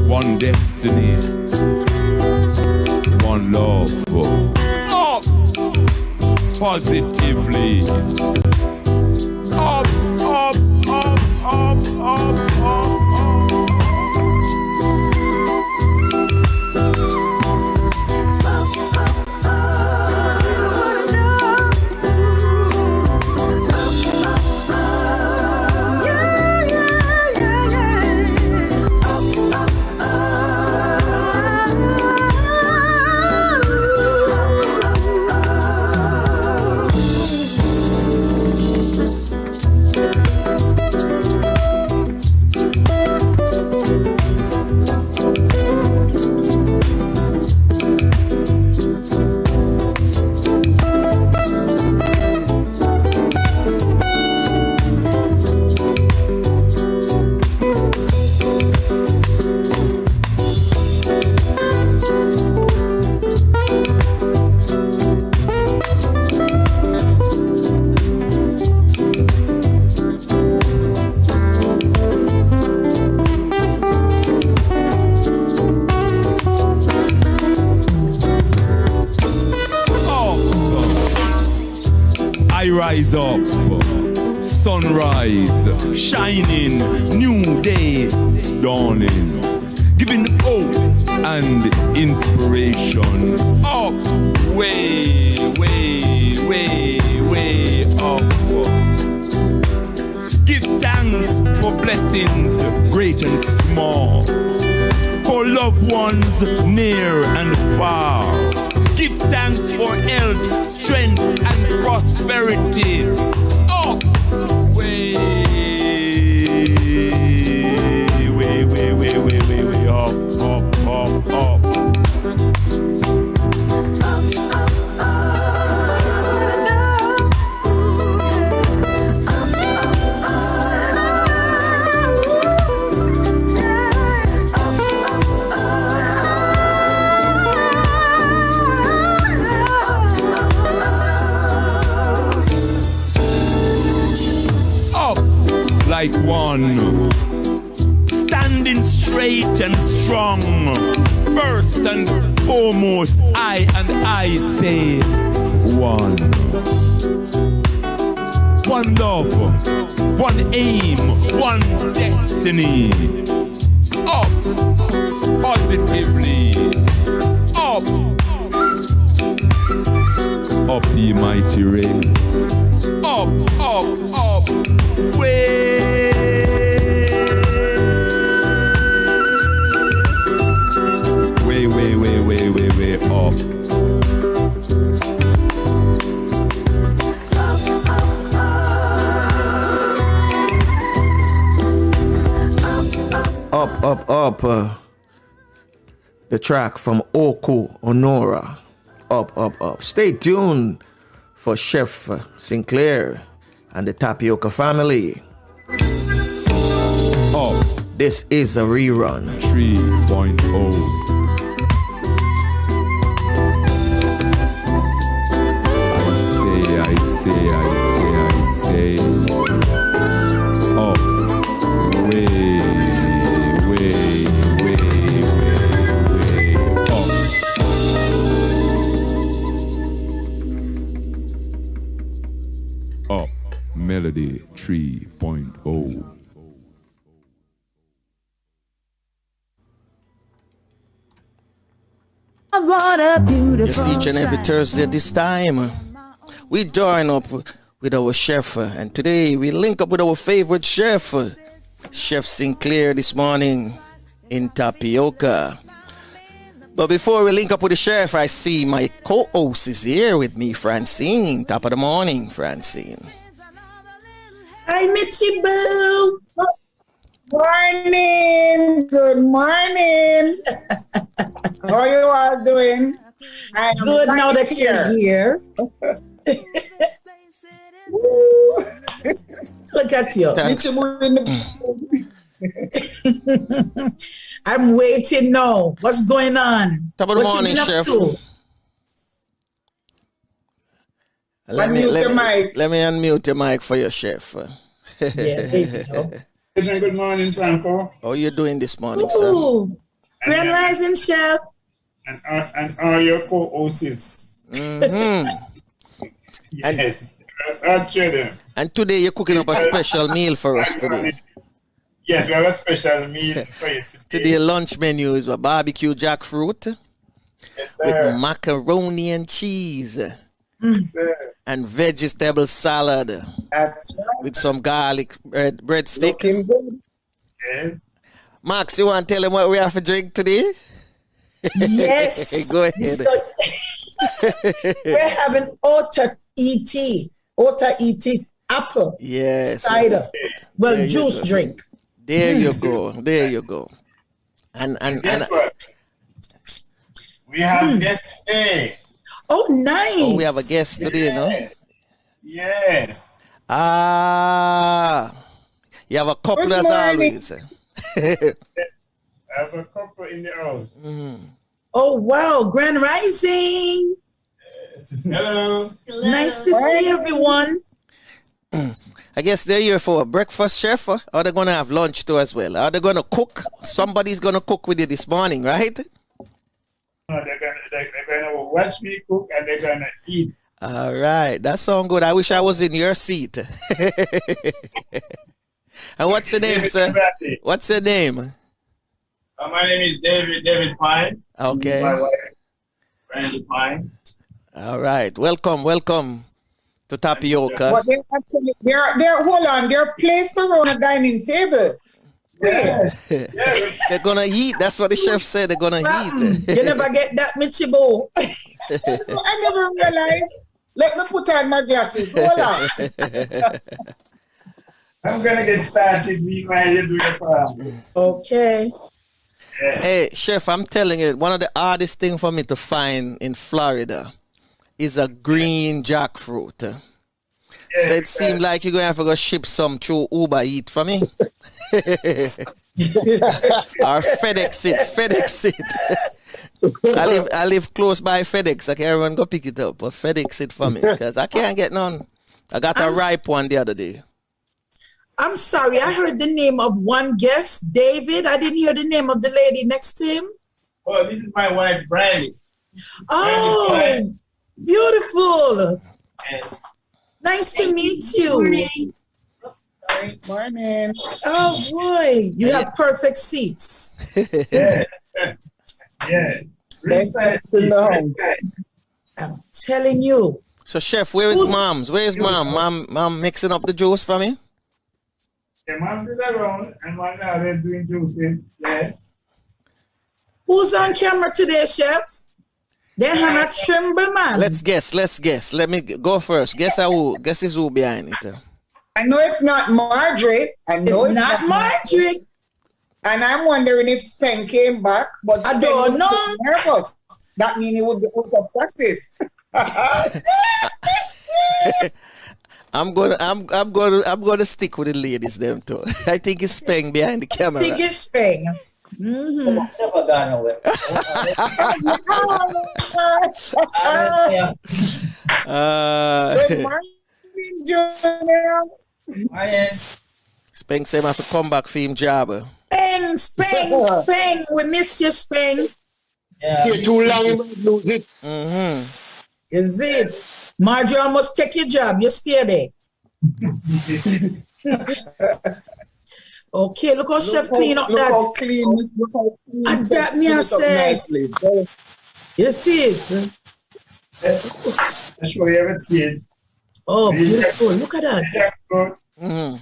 one destiny, one love. Up, positively. Up, up, up, up, up, up. Rise up, sunrise, shining, new day dawning, giving hope and inspiration. Up, way, way, way, way up. Give thanks for blessings, great and small, for loved ones near and far. Give thanks for health, strength, and prosperity. Up, way, way, way, way, way, way, way, up, up, up, up. Like one, standing straight and strong. First and foremost, I say one. One love, one aim, one destiny. Up, positively. Up, up the mighty race. Up, up, up, way. Way up. Up. The track from Oku Honora. Up. Stay tuned for Chef Sinclair and the Tapioca family. Up. This is a rerun. 3.0. I say, up, way, up. Up, Melody 3.0. Just each and every Thursday this time, we join up with our chef. And today we link up with our favorite chef, Chef Sinclair, this morning in Tapioca. But before we link up with the chef, I see my co-host is here with me, Francine. Top of the morning, Francine. Hi, Mitchie Boo. Morning. Good morning. How are you all doing? I'm Good right now that you're here. Look at you. Thanks. I'm waiting now. What's going on? Top of the What morning, you been chef. up to? Let me unmute your mic for your chef. Yeah, there you go. Good morning, Franco. How are you doing this morning, sir? Ooh, Grand Rising, Chef. And all your co-hosts. Mm-hmm. Yes. I'll share them. And today you're cooking up a special meal for us today. Yes, we have a special meal for you today. Today lunch menu is a barbecue jackfruit with macaroni and cheese and vegetable salad. That's right. With some garlic breadstick. Looking good. Yes. Max, you want to tell them what we have to drink today? Yes. Go ahead. We're having Otaheite Apple Yes. cider. Well, There you juice go. drink. There you go. There you go. And Guess what? We have guest today. Oh, nice. oh, we have a guest today, no? Yes. Ah, you have a couple Good as morning. always. I have a couple in the house. Oh, wow. Grand Rising. Hello. Nice to see everyone. I guess they're here for a breakfast, chef, or they're going to have lunch too as well. Are they going to cook? Somebody's going to cook with you this morning, right? No, they're gonna watch me cook and they're gonna eat. All right. That sounds good. I wish I was in your seat. And what's your name, sir? What's your name? My name is David Pine. Okay. My wife, Brandy Pine. All right. Welcome to Tapioca. But they're actually, hold on, they're placed around a dining table. Yes. They're going to eat. That's what the chef said. They're going to eat. You never get that, Mitchie Boo. I never realized. Let me put on my glasses. Hold on. I'm gonna get started while you do your farm. Okay. Hey, chef, I'm telling you, one of the hardest things for me to find in Florida is a green jackfruit. So it seems like you're going to have to go ship some through Uber Eat for me. Or FedEx it. I live close by FedEx. I can everyone go pick it up, but FedEx it for me because I can't get none. I got a ripe one the other day. I'm sorry. I heard the name of one guest, David. I didn't hear the name of the lady next to him. Oh, this is my wife, Brandy. Oh, beautiful. Yes. Nice to meet you. Morning. Oh, boy. You have perfect seats. Yeah. Yeah. Best seats in the house. I'm telling you. So, chef, where is mom's? Where is mom? Mom mixing up the juice for me? The mom is around and one now they're doing juicing. Yes. Who's on camera today, chef? Then Hannah Trimble, man. Let's guess. Let me go first. Guess is who behind it. I know it's not Marjorie. I know It's not Marjorie. And I'm wondering if Spen came back, but I Spen don't was know. nervous. That means he would be out of practice. I'm gonna stick with the ladies them too. I think it's Speng behind the camera. I think it's Spain. Mm-hmm. Never gone away. Good morning, Junior. Speng say I have to come back for him job. Spain. We miss you, Spain. Yeah. Stay too long, you might lose it. Mm-hmm. Is it? Marjorie almost take your job. You stay there. Okay, look how chef clean up Look that. how clean. Look how clean. And that me I Clean it up say. nicely. You see it? I show you every stage. Oh, beautiful. Look at that. Jackfruit.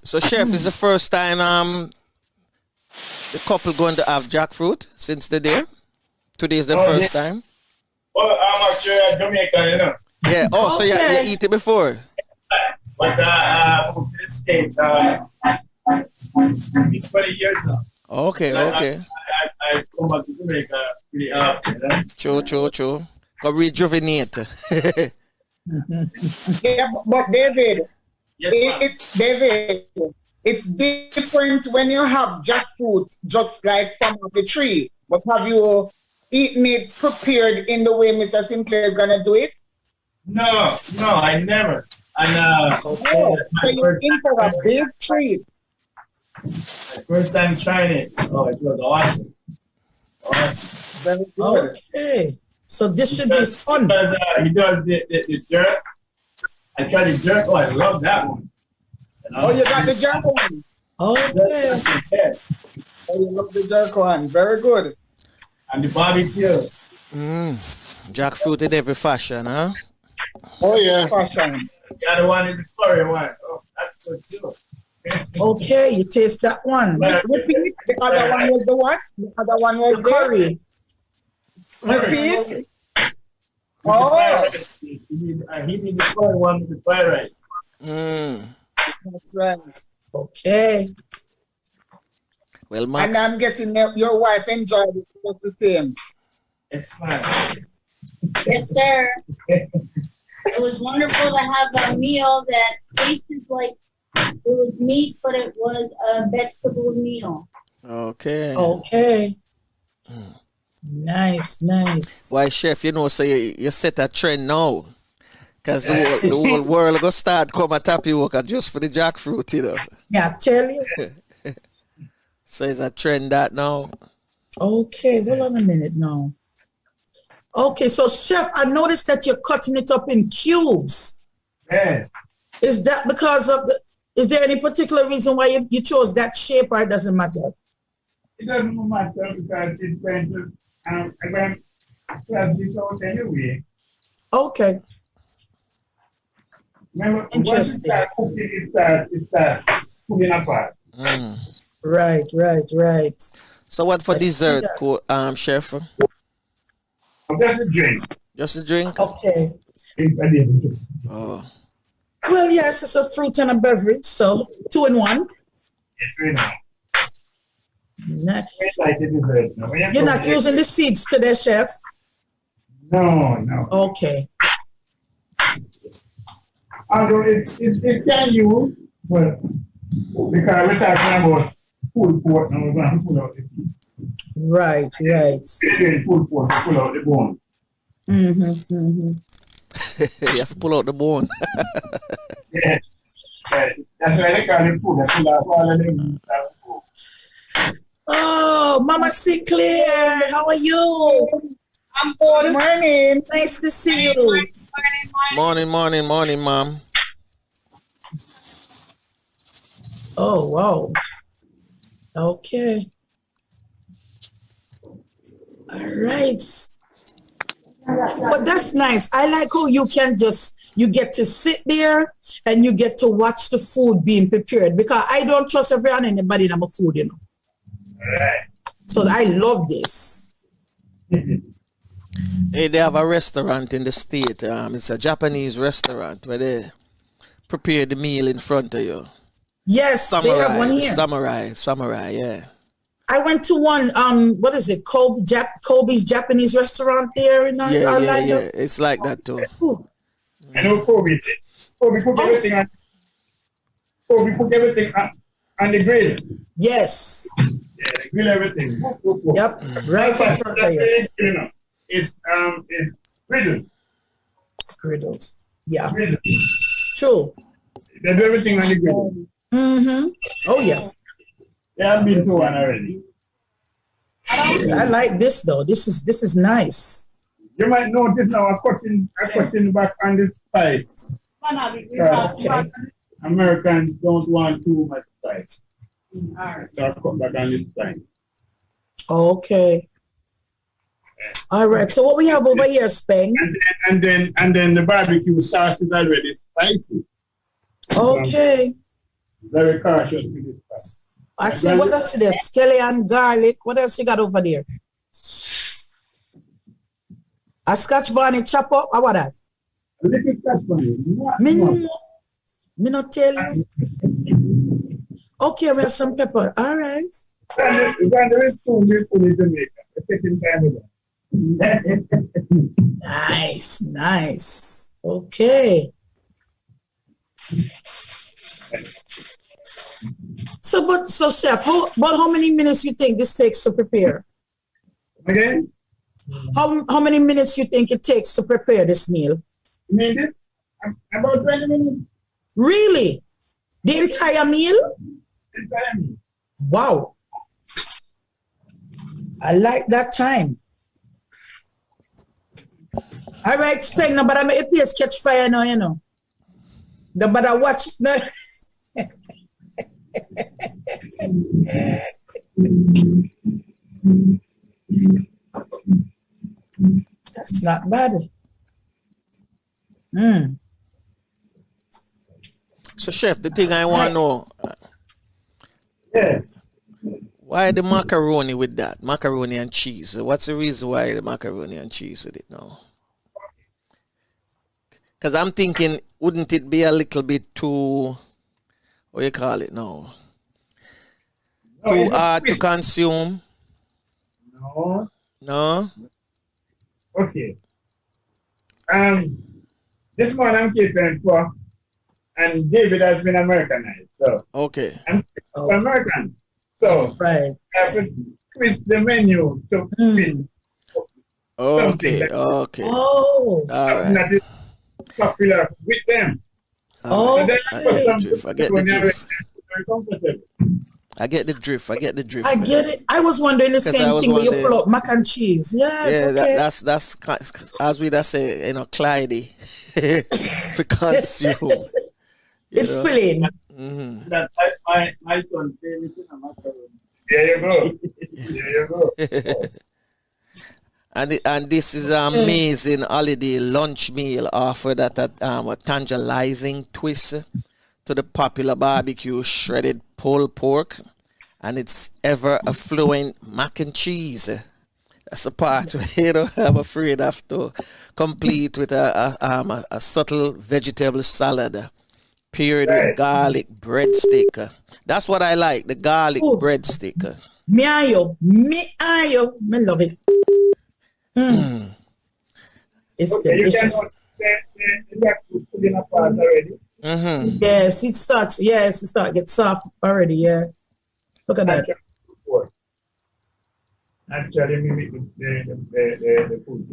So, Chef, is the first time the couple going to have jackfruit since they're there? Today is the first time? Well, I'm actually a Jamaican, you know. Yeah. Oh, so you eat it before? But this state, 20 years now. Okay. I come back to Jamaica pretty often, you know? True. Go rejuvenate. Yeah, but David, Yes, David, it's different when you have jackfruit just like from the tree. But have you eaten it prepared in the way Mr. Sinclair is gonna do it? No, I never. And So you're in for a big treat. first time trying it. Oh, it was awesome. Very good. Okay. So this should be fun. Because, he does the jerk. I tried the jerk. Oh, I love that one. You know? Oh, you got the jerk one. Okay. Yeah. Oh, you love the jerk one. Very good. And the barbecue. Jackfruit in every fashion, huh? Oh, yeah. Fashion. The other one is the curry one. Oh, that's good too. Okay, you taste that one. Repeat. The other one was the what? The other one was The curry. Repeat. Oh, He did the curry one with the fried rice. that's right. Okay. Well, Max. And I'm guessing that your wife enjoyed it just the same. It's fine. Yes, sir. It was wonderful to have a meal that tasted like it was meat, but it was a vegetable meal. Okay. Nice. Why, Chef, you know, so you set a trend now. Because the whole world going to start come at tapioca just for the jackfruit, you know. Yeah, I tell you. So it's a trend that now. Okay, hold on a minute now. Okay, so Chef, I noticed that you're cutting it up in cubes. Yeah. Is that because of is there any particular reason why you chose that shape, or it doesn't matter? It doesn't matter because it's going to, I'm going to have this out anyway. Okay. Remember, Interesting. once you start cooking, it starts cooking apart. Right. So what for dessert, Chef? Just a drink. Just a drink? Okay. Oh. Well, yes, it's a fruit and a beverage, so 2 in 1. Nice. You're not using the seeds today, Chef? No. Okay. Although it can use, but because we're talking about pulled pork, now we're going to pull out the seeds. Right. Pulled pork, pull out the bone. You have to pull out the bone. Yeah. That's why they call it food. They pull out all of them. Oh, Mama Sinclair, how are you? I'm good. Good morning. Nice to see you. Morning, Mom. Oh, wow. Okay. All right. But that's nice. I like how you can you get to sit there and you get to watch the food being prepared, because I don't trust everyone and anybody in my food, you know. So I love this. Hey, they have a restaurant in the state. It's a Japanese restaurant where they prepare the meal in front of you. Yes, they have one here. Samurai, yeah. I went to one, what is it, Kobe's Japanese restaurant there in Orlando. Yeah. It's like that too. Ooh. I know Kobe cook everything on the grill. Yes. Yeah, they grill everything. Yep, right in front of you. It's griddled. Griddled. Yeah. Griddled. True. They do everything on the grill. Oh, yeah. Yeah, I've been to one already. I like this though. This is nice. You might notice now I'm cutting back on the spice. Okay. Americans don't want too much spice. So I cut back on the spice. Okay. All right. So what we have over here, Speng? And then the barbecue sauce is already spicy. Okay. Very cautious with this stuff. I see what else there? Scallion, garlic. What else you got over there? A scotch bonnet chop up. How about that? A little scotch bonnet. Me not tell you. Okay, we have some pepper. All right. There is spoon in Jamaica. The second time with that. Nice. Okay. So chef, how many minutes you think this takes to prepare? Again? How many minutes you think it takes to prepare this meal? Minutes? About 20 minutes. Really? The entire meal? Entire meal. Wow. I like that time. All right, Speng, no, but I'm a place catch fire now, you know. No, but I watch no. That's not bad. So, chef, the thing I want to know, why the macaroni with that? Macaroni and cheese. What's the reason why the macaroni and cheese with it now? Because I'm thinking, wouldn't it be a little bit too, what you call it now? Too hard to consume? No? Okay. This morning I'm keeping for, and David has been Americanized. So okay. I'm American. So right. I have to twist the menu to fit. Okay. Oh. All right. That is popular with them. Oh. I get the drift. I get the drift. I get it. I was wondering the same thing when you pull up mac and cheese. Yeah, okay. that's as we say, you know, Clyde for consume. It's filling. Mm-hmm. That's my son favorite in a macaroni. There you go. And this is an amazing holiday lunch meal offered at a tantalizing twist to the popular barbecue shredded pulled pork and its ever affluent mac and cheese. That's a part where I'm afraid I have to complete with a subtle vegetable salad paired with garlic breadstick. That's what I like, the garlic breadstick. Me love it. It's delicious. Yes, it starts. Get soft already. Yeah, look at that. Actually, mimic the food.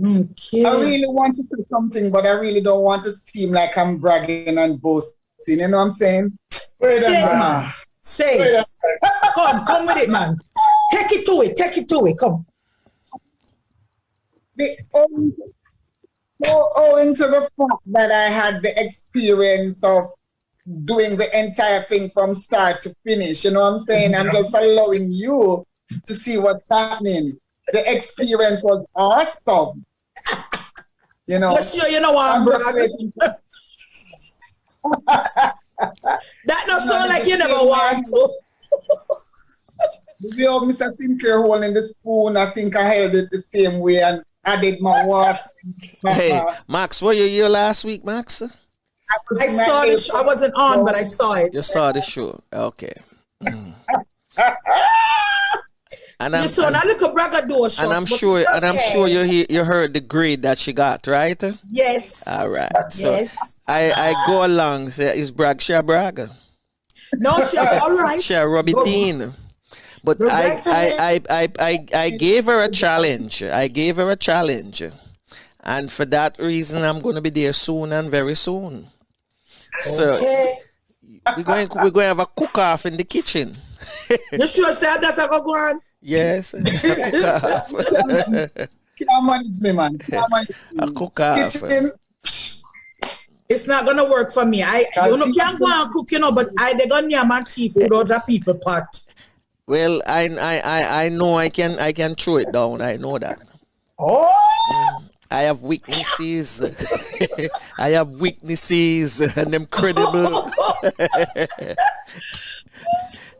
Okay. I really want to say something, but I really don't want to seem like I'm bragging and boasting. You know what I'm saying? Say it. Come with it, man. Take it to it. Come. Owing to the fact that I had the experience of doing the entire thing from start to finish, you know what I'm saying? I'm just allowing you to see what's happening. The experience was awesome. You know. Yes, you know what I'm bragging. That don't sound like you never want to. The way of Mr. Sinclair holding the spoon, I think I held it the same way and added my water. Hey, Max, were you here last week, Max? I saw the show. I wasn't on, but I saw it. You saw the show. Okay. And I'm sure you heard the grade that she got, right? Yes. All right. So yes. I go along. Say, is brag? She a brag? No, she all right. She a rub it in. But I gave her a challenge. And for that reason, I'm going to be there soon and very soon. So we're going to have a cook-off in the kitchen. You sure say that's a go on? Yes. Can't manage me, man. A cook-off. It's not gonna work for me. You can't go and cook, but they're gonna name my tea food other people pot. Well, I know I can throw it down. I know that. Oh! I have weaknesses. I have weaknesses, and them credible.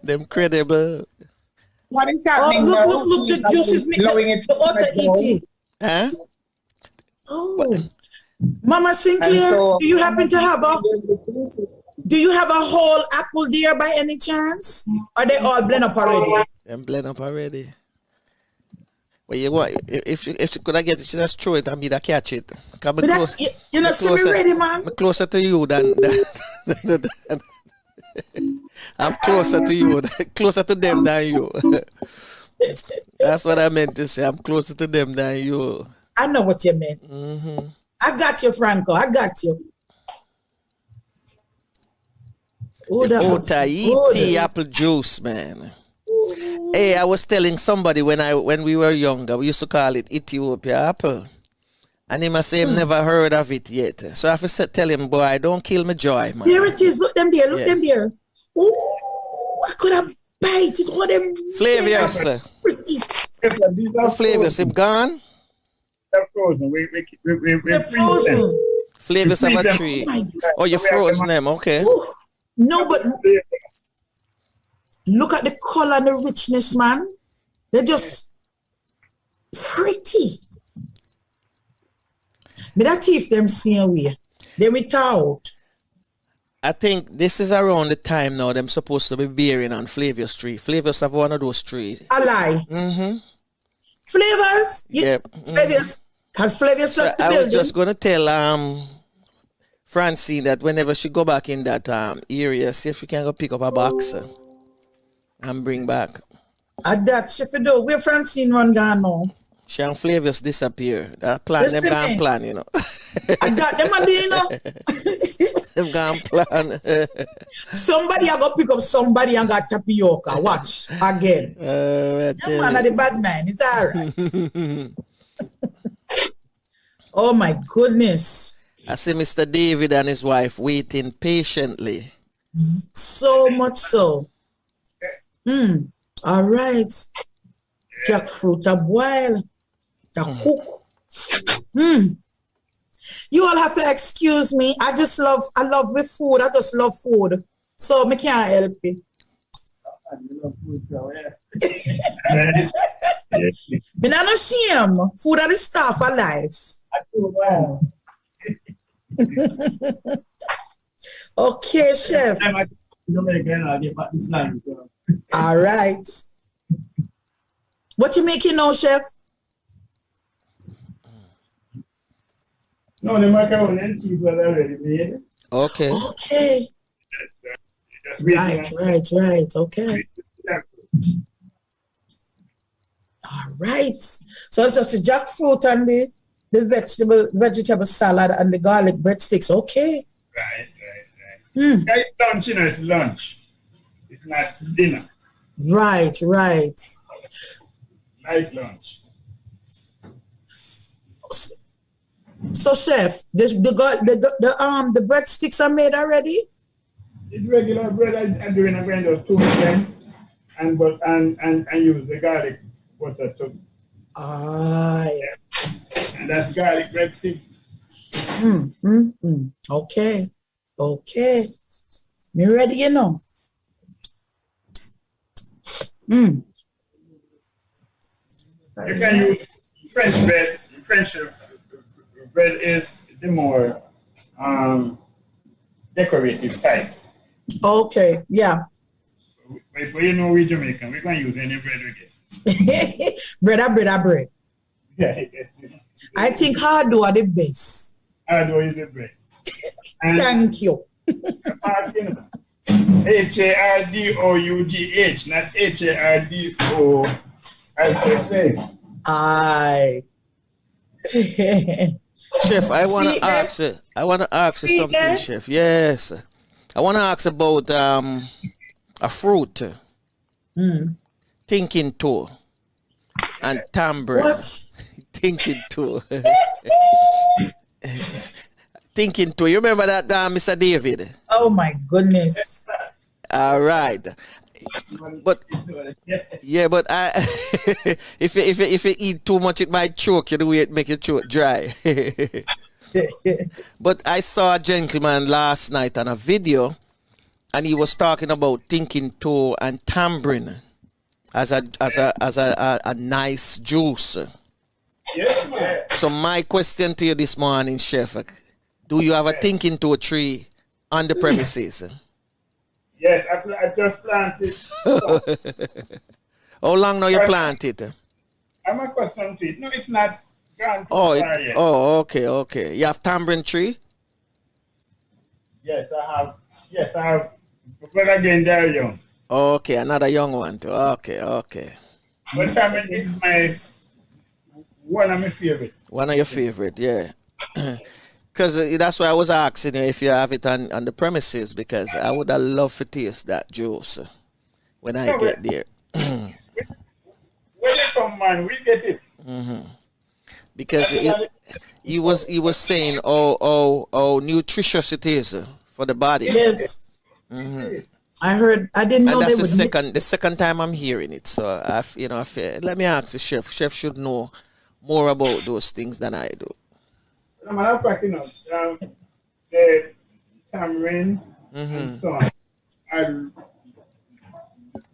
Them credible. What is happening? Look, the juices blowing it. The Otaheite. Huh? Oh, Mama Sinclair, do you happen to have a whole apple there by any chance? Are they all blend up already? Them blend up already. Well, you want if you could I get it, just throw it and me that catch it. You're not ready, man. I'm closer to you than I'm closer to you, closer to them than you. That's what I meant to say. I'm closer to them than you. I know what you meant. Mm-hmm. I got you, Franco. I got you. Otaheite apple juice, man. Hey, I was telling somebody when we were younger, we used to call it Ethiopia apple. And he must say never heard of it yet. So I have to tell him, boy, don't kill my joy, man. Here it is. Look them there. Look them there. Ooh, I could have bite it. All them Flavius. Pretty. Flavius, him gone? They're frozen. We're frozen. Flavius have a tree. Oh, you frozen them. Okay. Ooh. No, but look at the color and the richness, man. They're just pretty. Me that teeth them same way. They with out. I think this is around the time now them supposed to be bearing on Flavius tree. Flavius have one of those trees. A lie. Mm-hmm. Flavors? Yeah. Flavius. Has Flavius left the I building? was just gonna tell Francine that whenever she go back in that area, see if she can go pick up a box and bring back. At that, she for do. Where Francine run gone now? She and Flavius disappear. That plan, them gone plan, you know. I got them on you know. Them gone plan. Somebody I go pick up somebody and got tapioca. Watch again. That man are the bad man. It's alright. Oh my goodness. I see Mr. David and his wife waiting patiently. So much so. All right. Jackfruit a boil. The hook. You all have to excuse me. I love with food. I just love food. So I can't help it. Me not no shame. Food are the stuff of life. Okay, chef. All right. What you making now, chef? No, the macaroni and cheese was already made. Okay. Okay. Right. Okay. All right. So it's just the jackfruit and the vegetable salad and the garlic breadsticks. Okay. Right. It's lunch, you know, it's lunch. It's not dinner. Right. Light lunch. So, chef, the breadsticks are made already? It's regular bread. I'm doing a grind of 2 of them, and use the garlic butter too. Yeah. And that's garlic breadstick. Okay. Me ready, you know. You can use French bread. French bread is the more decorative type. Okay, yeah. But you know we're Jamaican. We're going to use any bread we get. bread. Yeah. I think hardo are the best. Hardo is the best. Thank you. HARDOUGH, not HARDO. As they say. Aye. Chef, I want to ask you something, Chef. Yes. I want to ask about a fruit. Thinking toe and tambourine. What? Thinking toe. Thinking toe. You remember that, Mr. David? Oh my goodness. All right. But yeah, but I if you eat too much, it might choke you. The way it make your throat dry. But I saw a gentleman last night on a video, and he was talking about thinking toe and tambourine as a nice juice. Yeah. So my question to you this morning, Chef, do you have a thinking toe tree on the premises? Yes, I just planted. How long now you plant it? I'm accustomed to it. No, it's not gone too Oh, far yet. Okay. You have tambourine tree? Yes, I have. But again, they're young. Okay, another young one too. Okay. But tamarind is one of my favorite. One of your favorite, yeah. Because that's why I was asking you if you have it on the premises, because I would have loved to taste that juice when I get there. When they come, man, we get it. Because he was saying how nutritious it is for the body. Yes. I heard. I didn't know and that's they would the second time I'm hearing it. So I feel, let me ask the chef. Chef should know more about those things than I do. I'm not packing up. The tamarind and so on are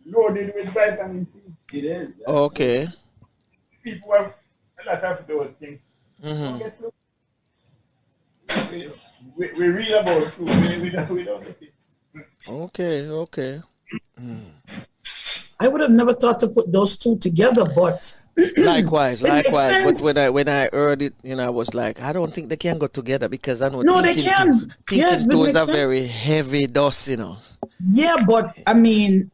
loaded with vitamin C. It is. Okay. People have a lot of those things. We read about food. We don't get it. Okay. I would have never thought to put those two together, but likewise. But when I heard it, I was like, I don't think they can go together, because I know they can. Thinking those are very heavy dust, Yeah, but I mean,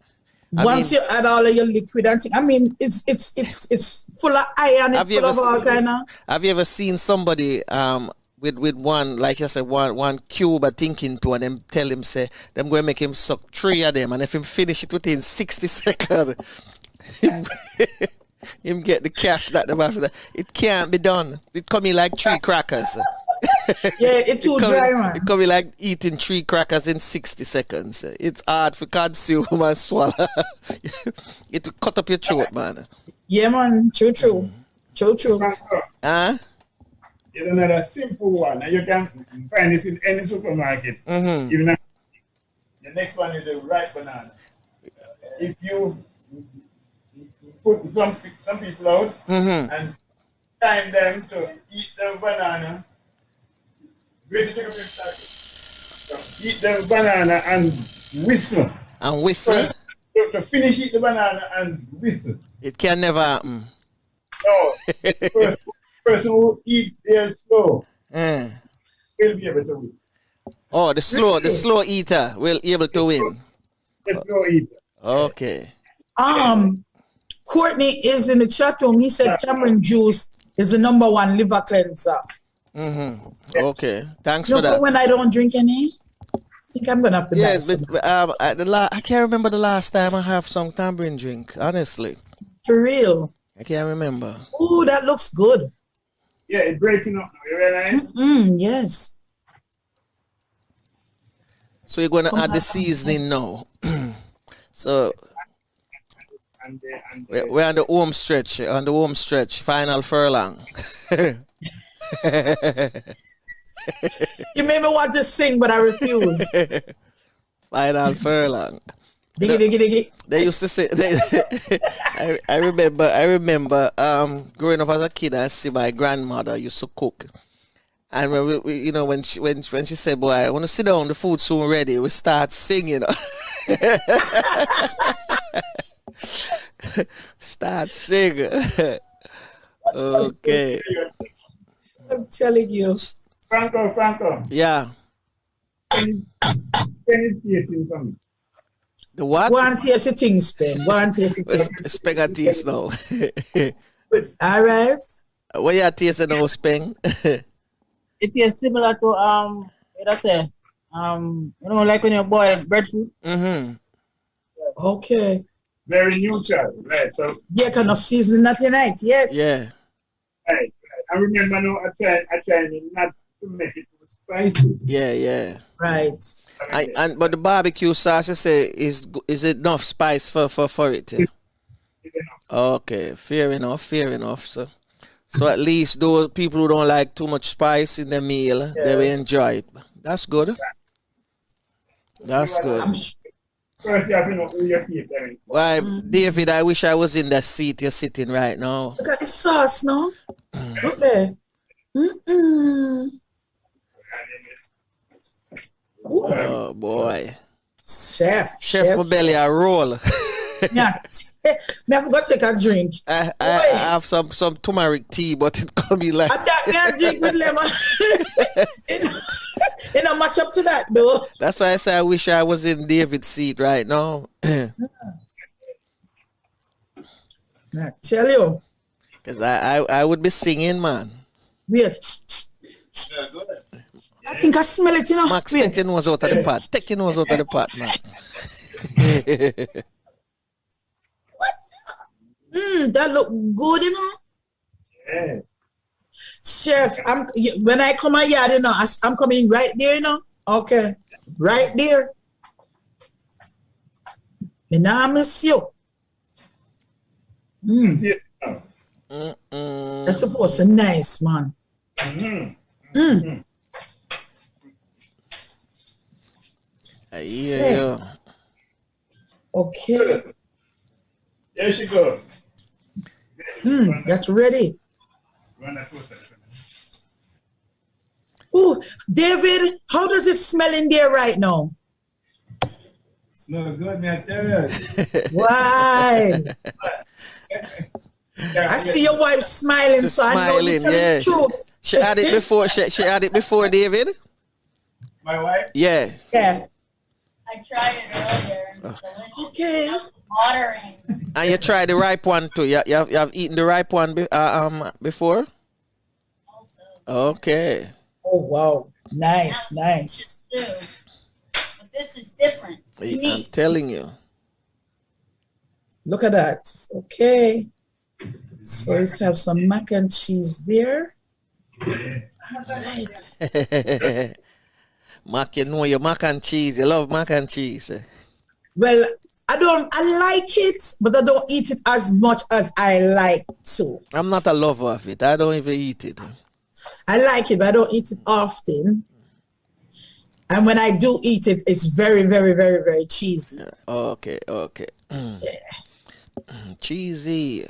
once you add all of your liquid and thing, I mean, it's full of iron. It's full of all kind of. Have you ever seen somebody with one, like I said, one cube of thinking to, and them tell him, say, them going to make him suck 3 of them, and if him finish it within 60 seconds, him get the cash that them after that. It can't be done. It come in like 3 crackers. Yeah, it's too dry, man. It come in like eating 3 crackers in 60 seconds. It's hard for consume and swallow. It will cut up your throat, man. Yeah, man. True. Huh? It's another simple one, and you can find it in any supermarket. Even the next one is the ripe banana. If you put some people out and time them to eat the banana, eat the banana and whistle. To finish eat the banana and whistle. It can never happen. No. Person who eats there slow will be able to win. Oh, the slow eater will be able to win. The slow eater. Okay. Courtney is in the chat room. He said tamarind juice is the #1 liver cleanser. Okay. Thanks for that. So when I don't drink any, I think I'm gonna have to buy some. I can't remember the last time I have some tamarind drink. Honestly. For real. I can't remember. Oh, that looks good. Yeah, it's breaking up now. You realize? Yes. So you're going to add the seasoning now. So we're on the home stretch, final furlong. You made me want to sing, but I refuse. Final furlong. Diggy. They used to say. I remember. Growing up as a kid, I see my grandmother used to cook, and when she said, "Boy, I want to sit down. The food's soon ready." We start singing. Start singing. Okay. I'm telling you. Franco. Yeah. Can you taste it for me? The what? Go and taste the things, Ben. Go and taste the things. Speng a taste now. All right. What you tasting now, Speng? It is similar to what I say, like when you boil breadfruit. Okay. Very neutral, right? So yeah, kind of season not tonight yet. Yeah. Right. I remember now I tried not to make it spicy. Yeah. Right. But the barbecue sauce, you say, is it enough spice for it? Yeah? Okay, fair enough. So at least those people who don't like too much spice in their meal, they will enjoy it. That's good. That's good. Why, David, I wish I was in that seat you're sitting right now. Look at the sauce now. Look there. Oh boy. Chef. My belly a roll. Yeah. Me have got to take a drink. I have some turmeric tea, but it could be like I drink with lemon. It don't match up to that though. That's why I say I wish I was in David's seat right now. I tell you. Because I would be singing, man. Wait. I think I smell it, you know. Max, take your nose out of the pot. Take your nose out of the pot, man. That look good, you know. Yeah. Chef, when I come out here, you know, I'm coming right there, you know. Okay, right there. And I miss you. That's supposed to be nice, man. Yeah. Okay. There she goes. That's ready. Oh, David, how does it smell in there right now? Smell good, man. Tell you. Why? I see your wife smiling, She's so I know you're telling the truth. She had it before. She had it before, David. My wife? Yeah. Yeah. I tried it earlier. Okay. Watering. And you tried the ripe one too. You have eaten the ripe one before? Also. Okay. Oh wow. Nice. But this is different. I'm telling you. Look at that. Okay. So let's have some mac and cheese there. All right. Mac, you know your mac and cheese. You love mac and cheese. Well, I like it, but I don't eat it as much as I like to. I'm not a lover of it. I don't even eat it. I like it, but I don't eat it often. And when I do eat it, it's very, very, very, very cheesy. Okay. Yeah. Cheesy.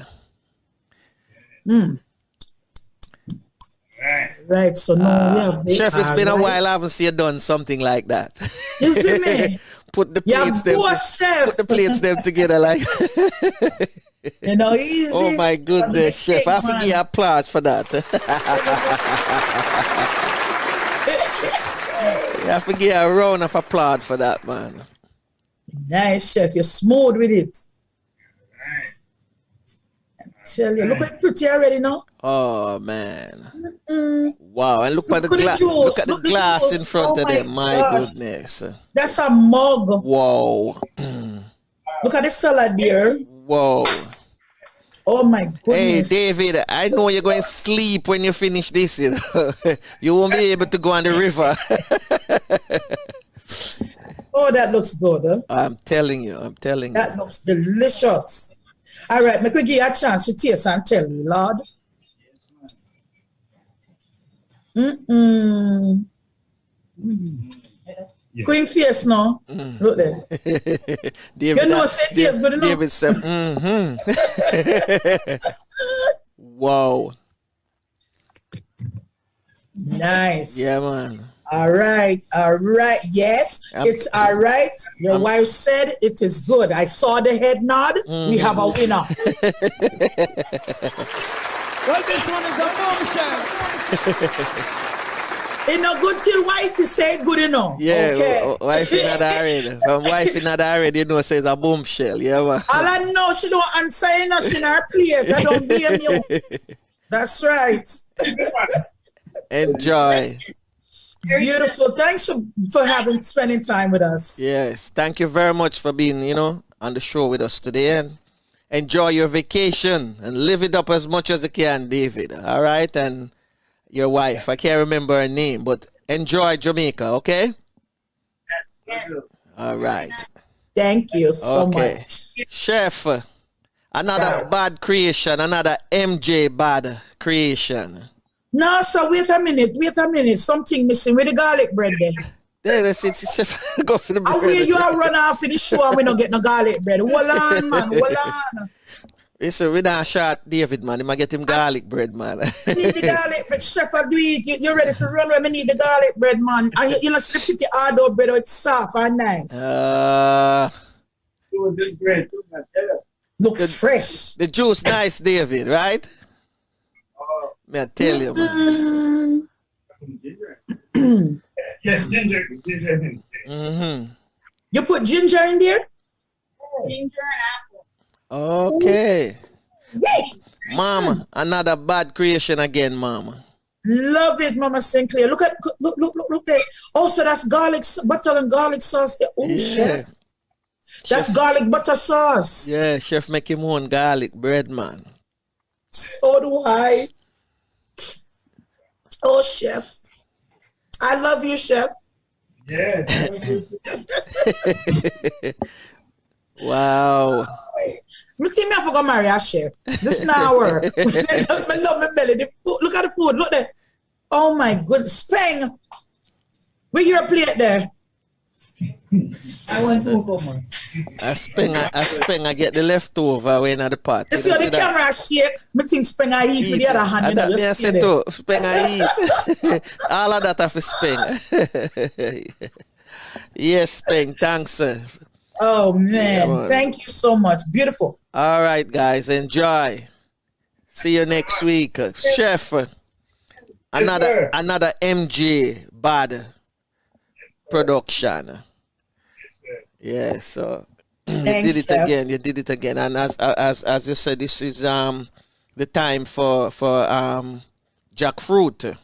Right, so now we have Chef, it's been a while I haven't seen you done something like that. You see me? Put the plates them together like you know, easy. Oh my goodness, Chef. I forget applause for that. I forget a round of applause for that, man. Nice, Chef. You're smooth with it. I tell you, look how pretty already now. Oh man. Wow, and look at the glass. Look at the glass in front of them. My goodness. That's a mug. Whoa. Look at the salad there. Whoa. Oh my goodness. Hey David, I know you're going to sleep when you finish this. You know? You won't be able to go on the river. Oh, that looks good. Huh? I'm telling you. That looks delicious. All right, make we give you a chance to taste and tell me, Lord. Queen face now. Look there. David, you know, say taste good enough. David said, Wow. Nice. Yeah, man. All right. Yes, it's all right. Your wife said it is good. I saw the head nod. We have a winner. Well, this one is a bombshell. It's not good till wifey say good enough. Yeah, okay. Wifey not already. From wifey not already, you know, says a bombshell. Yeah, man. All I know, she don't answer enough in her plate. I don't blame you. That's right. Enjoy. Beautiful. Thanks for spending time with us. Yes. Thank you very much for being, on the show with us today. And enjoy your vacation and live it up as much as you can, David. All right? And your wife, I can't remember her name, but enjoy Jamaica, okay? Yes. All right. Thank you so much. Chef, another bad creation, another MJ bad creation. No, so wait a minute. Something missing with the garlic bread there. There, Chef, go for the bread. How will you are run off in the show and we don't get no garlic bread? Hold on, man. Hold on. Listen, we don't shot David, man. He might get him garlic bread, man. I need the garlic bread. Chef, I do it. You're ready for run when I need the garlic bread, man. And you know, see the pretty hard out bread, it's soft and nice. Look fresh. The juice nice, David, right? May I tell you, man. Yes, ginger. Mm-hmm. You put ginger in there? Ginger and apple. Okay. Mama, another bad creation again, Mama. Love it, Mama Sinclair. Look there. Oh, so that's garlic butter and garlic sauce there. Oh, Chef. That's garlic butter sauce. Yeah, Chef make him own garlic bread, man. So do I. Oh, Chef. I love you, Chef. Yeah. Wow. Me see me have to go marry a chef. This now work. I love my belly. Look at the food. Look there. Oh my goodness. Speng. Where your plate there? I want to come on. I speng, I get the leftover when at the pot. You see how the camera shake? Me think speng I eat with the other hand. And that me I say too. Speng I eat. All of that have speng. Yes, speng. Thanks, sir. Oh man, thank you so much. Beautiful. All right, guys, enjoy. See you next week. Chef, another MJ bad production. Yeah, so Thanks, you did it Chef. again. You did it again. And as you said, this is the time for jackfruit.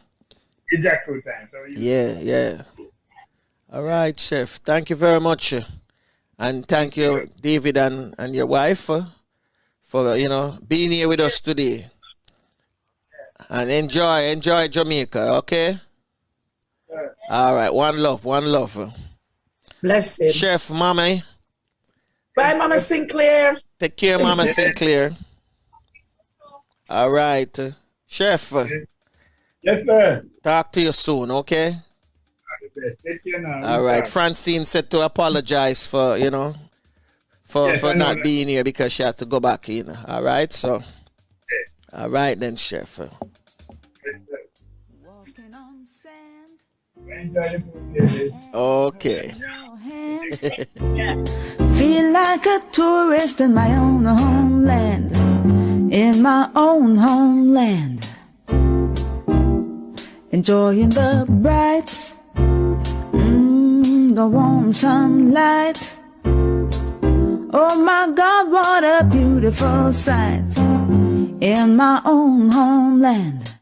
It's jackfruit time. So Yeah. All right, Chef. Thank you very much. And thank you, David and your wife, for being here with us today. And enjoy Jamaica, okay? All right, one love. Bless him. Chef, Mama. Bye, Mama Sinclair. Take care, Mama Sinclair. All right, Chef. Yes, sir. Talk to you soon, okay? Take care now. All right. Francine said to apologize for for not being here because she had to go back in. All right. So, all right then, Chef. Walking on sand. Okay. Feel like a tourist in my own homeland. In my own homeland. Enjoying the bright. The warm sunlight. Oh my God, what a beautiful sight in my own homeland.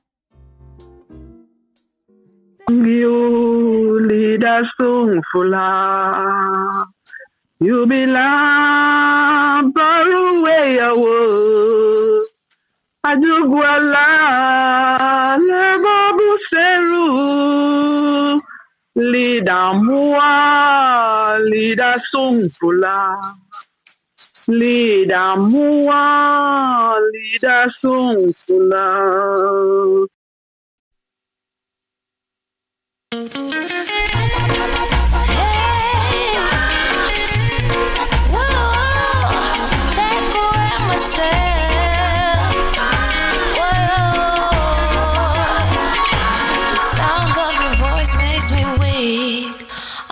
You lead us so full of. You belong far away away. Ajuguala lebo buseru. Lida mua, lida sungfula. Lida mua, lida sungfula.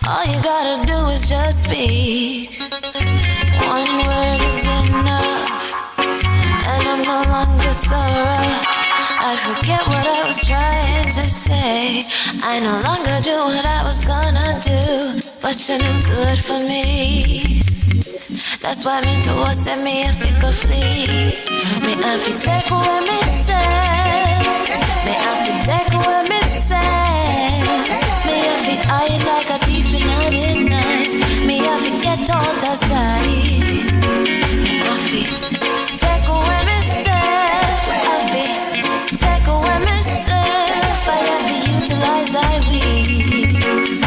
All you gotta do is just speak. One word is enough, and I'm no longer so rough. I forget what I was trying to say. I no longer do what I was gonna do, but you're no good for me. That's why me know send me if it could flee. Me I fi take away me say. Me I fi take away me say. Me I fi hide like a thief in the night. Me I fi get out of sight. Me I fi take away myself. I fi take away myself. I fi utilize eyes I weave.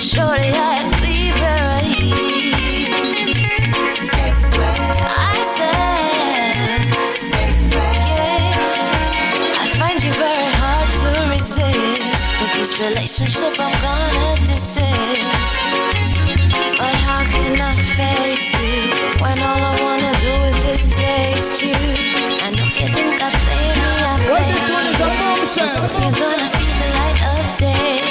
Shorty, I leave her eyes. I said, yeah, I find you very hard to resist. But this relationship I'm gonna desist. But how can I face you when all I wanna do is just taste you? I know you think I play me, Well, this one is a bombshell. so you're gonna see the light of day.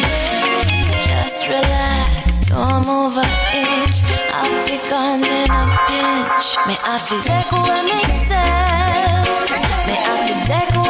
Just relax, don't move an inch. I'll be gone in a pinch. Mais I feel like with myself. Mais I feel like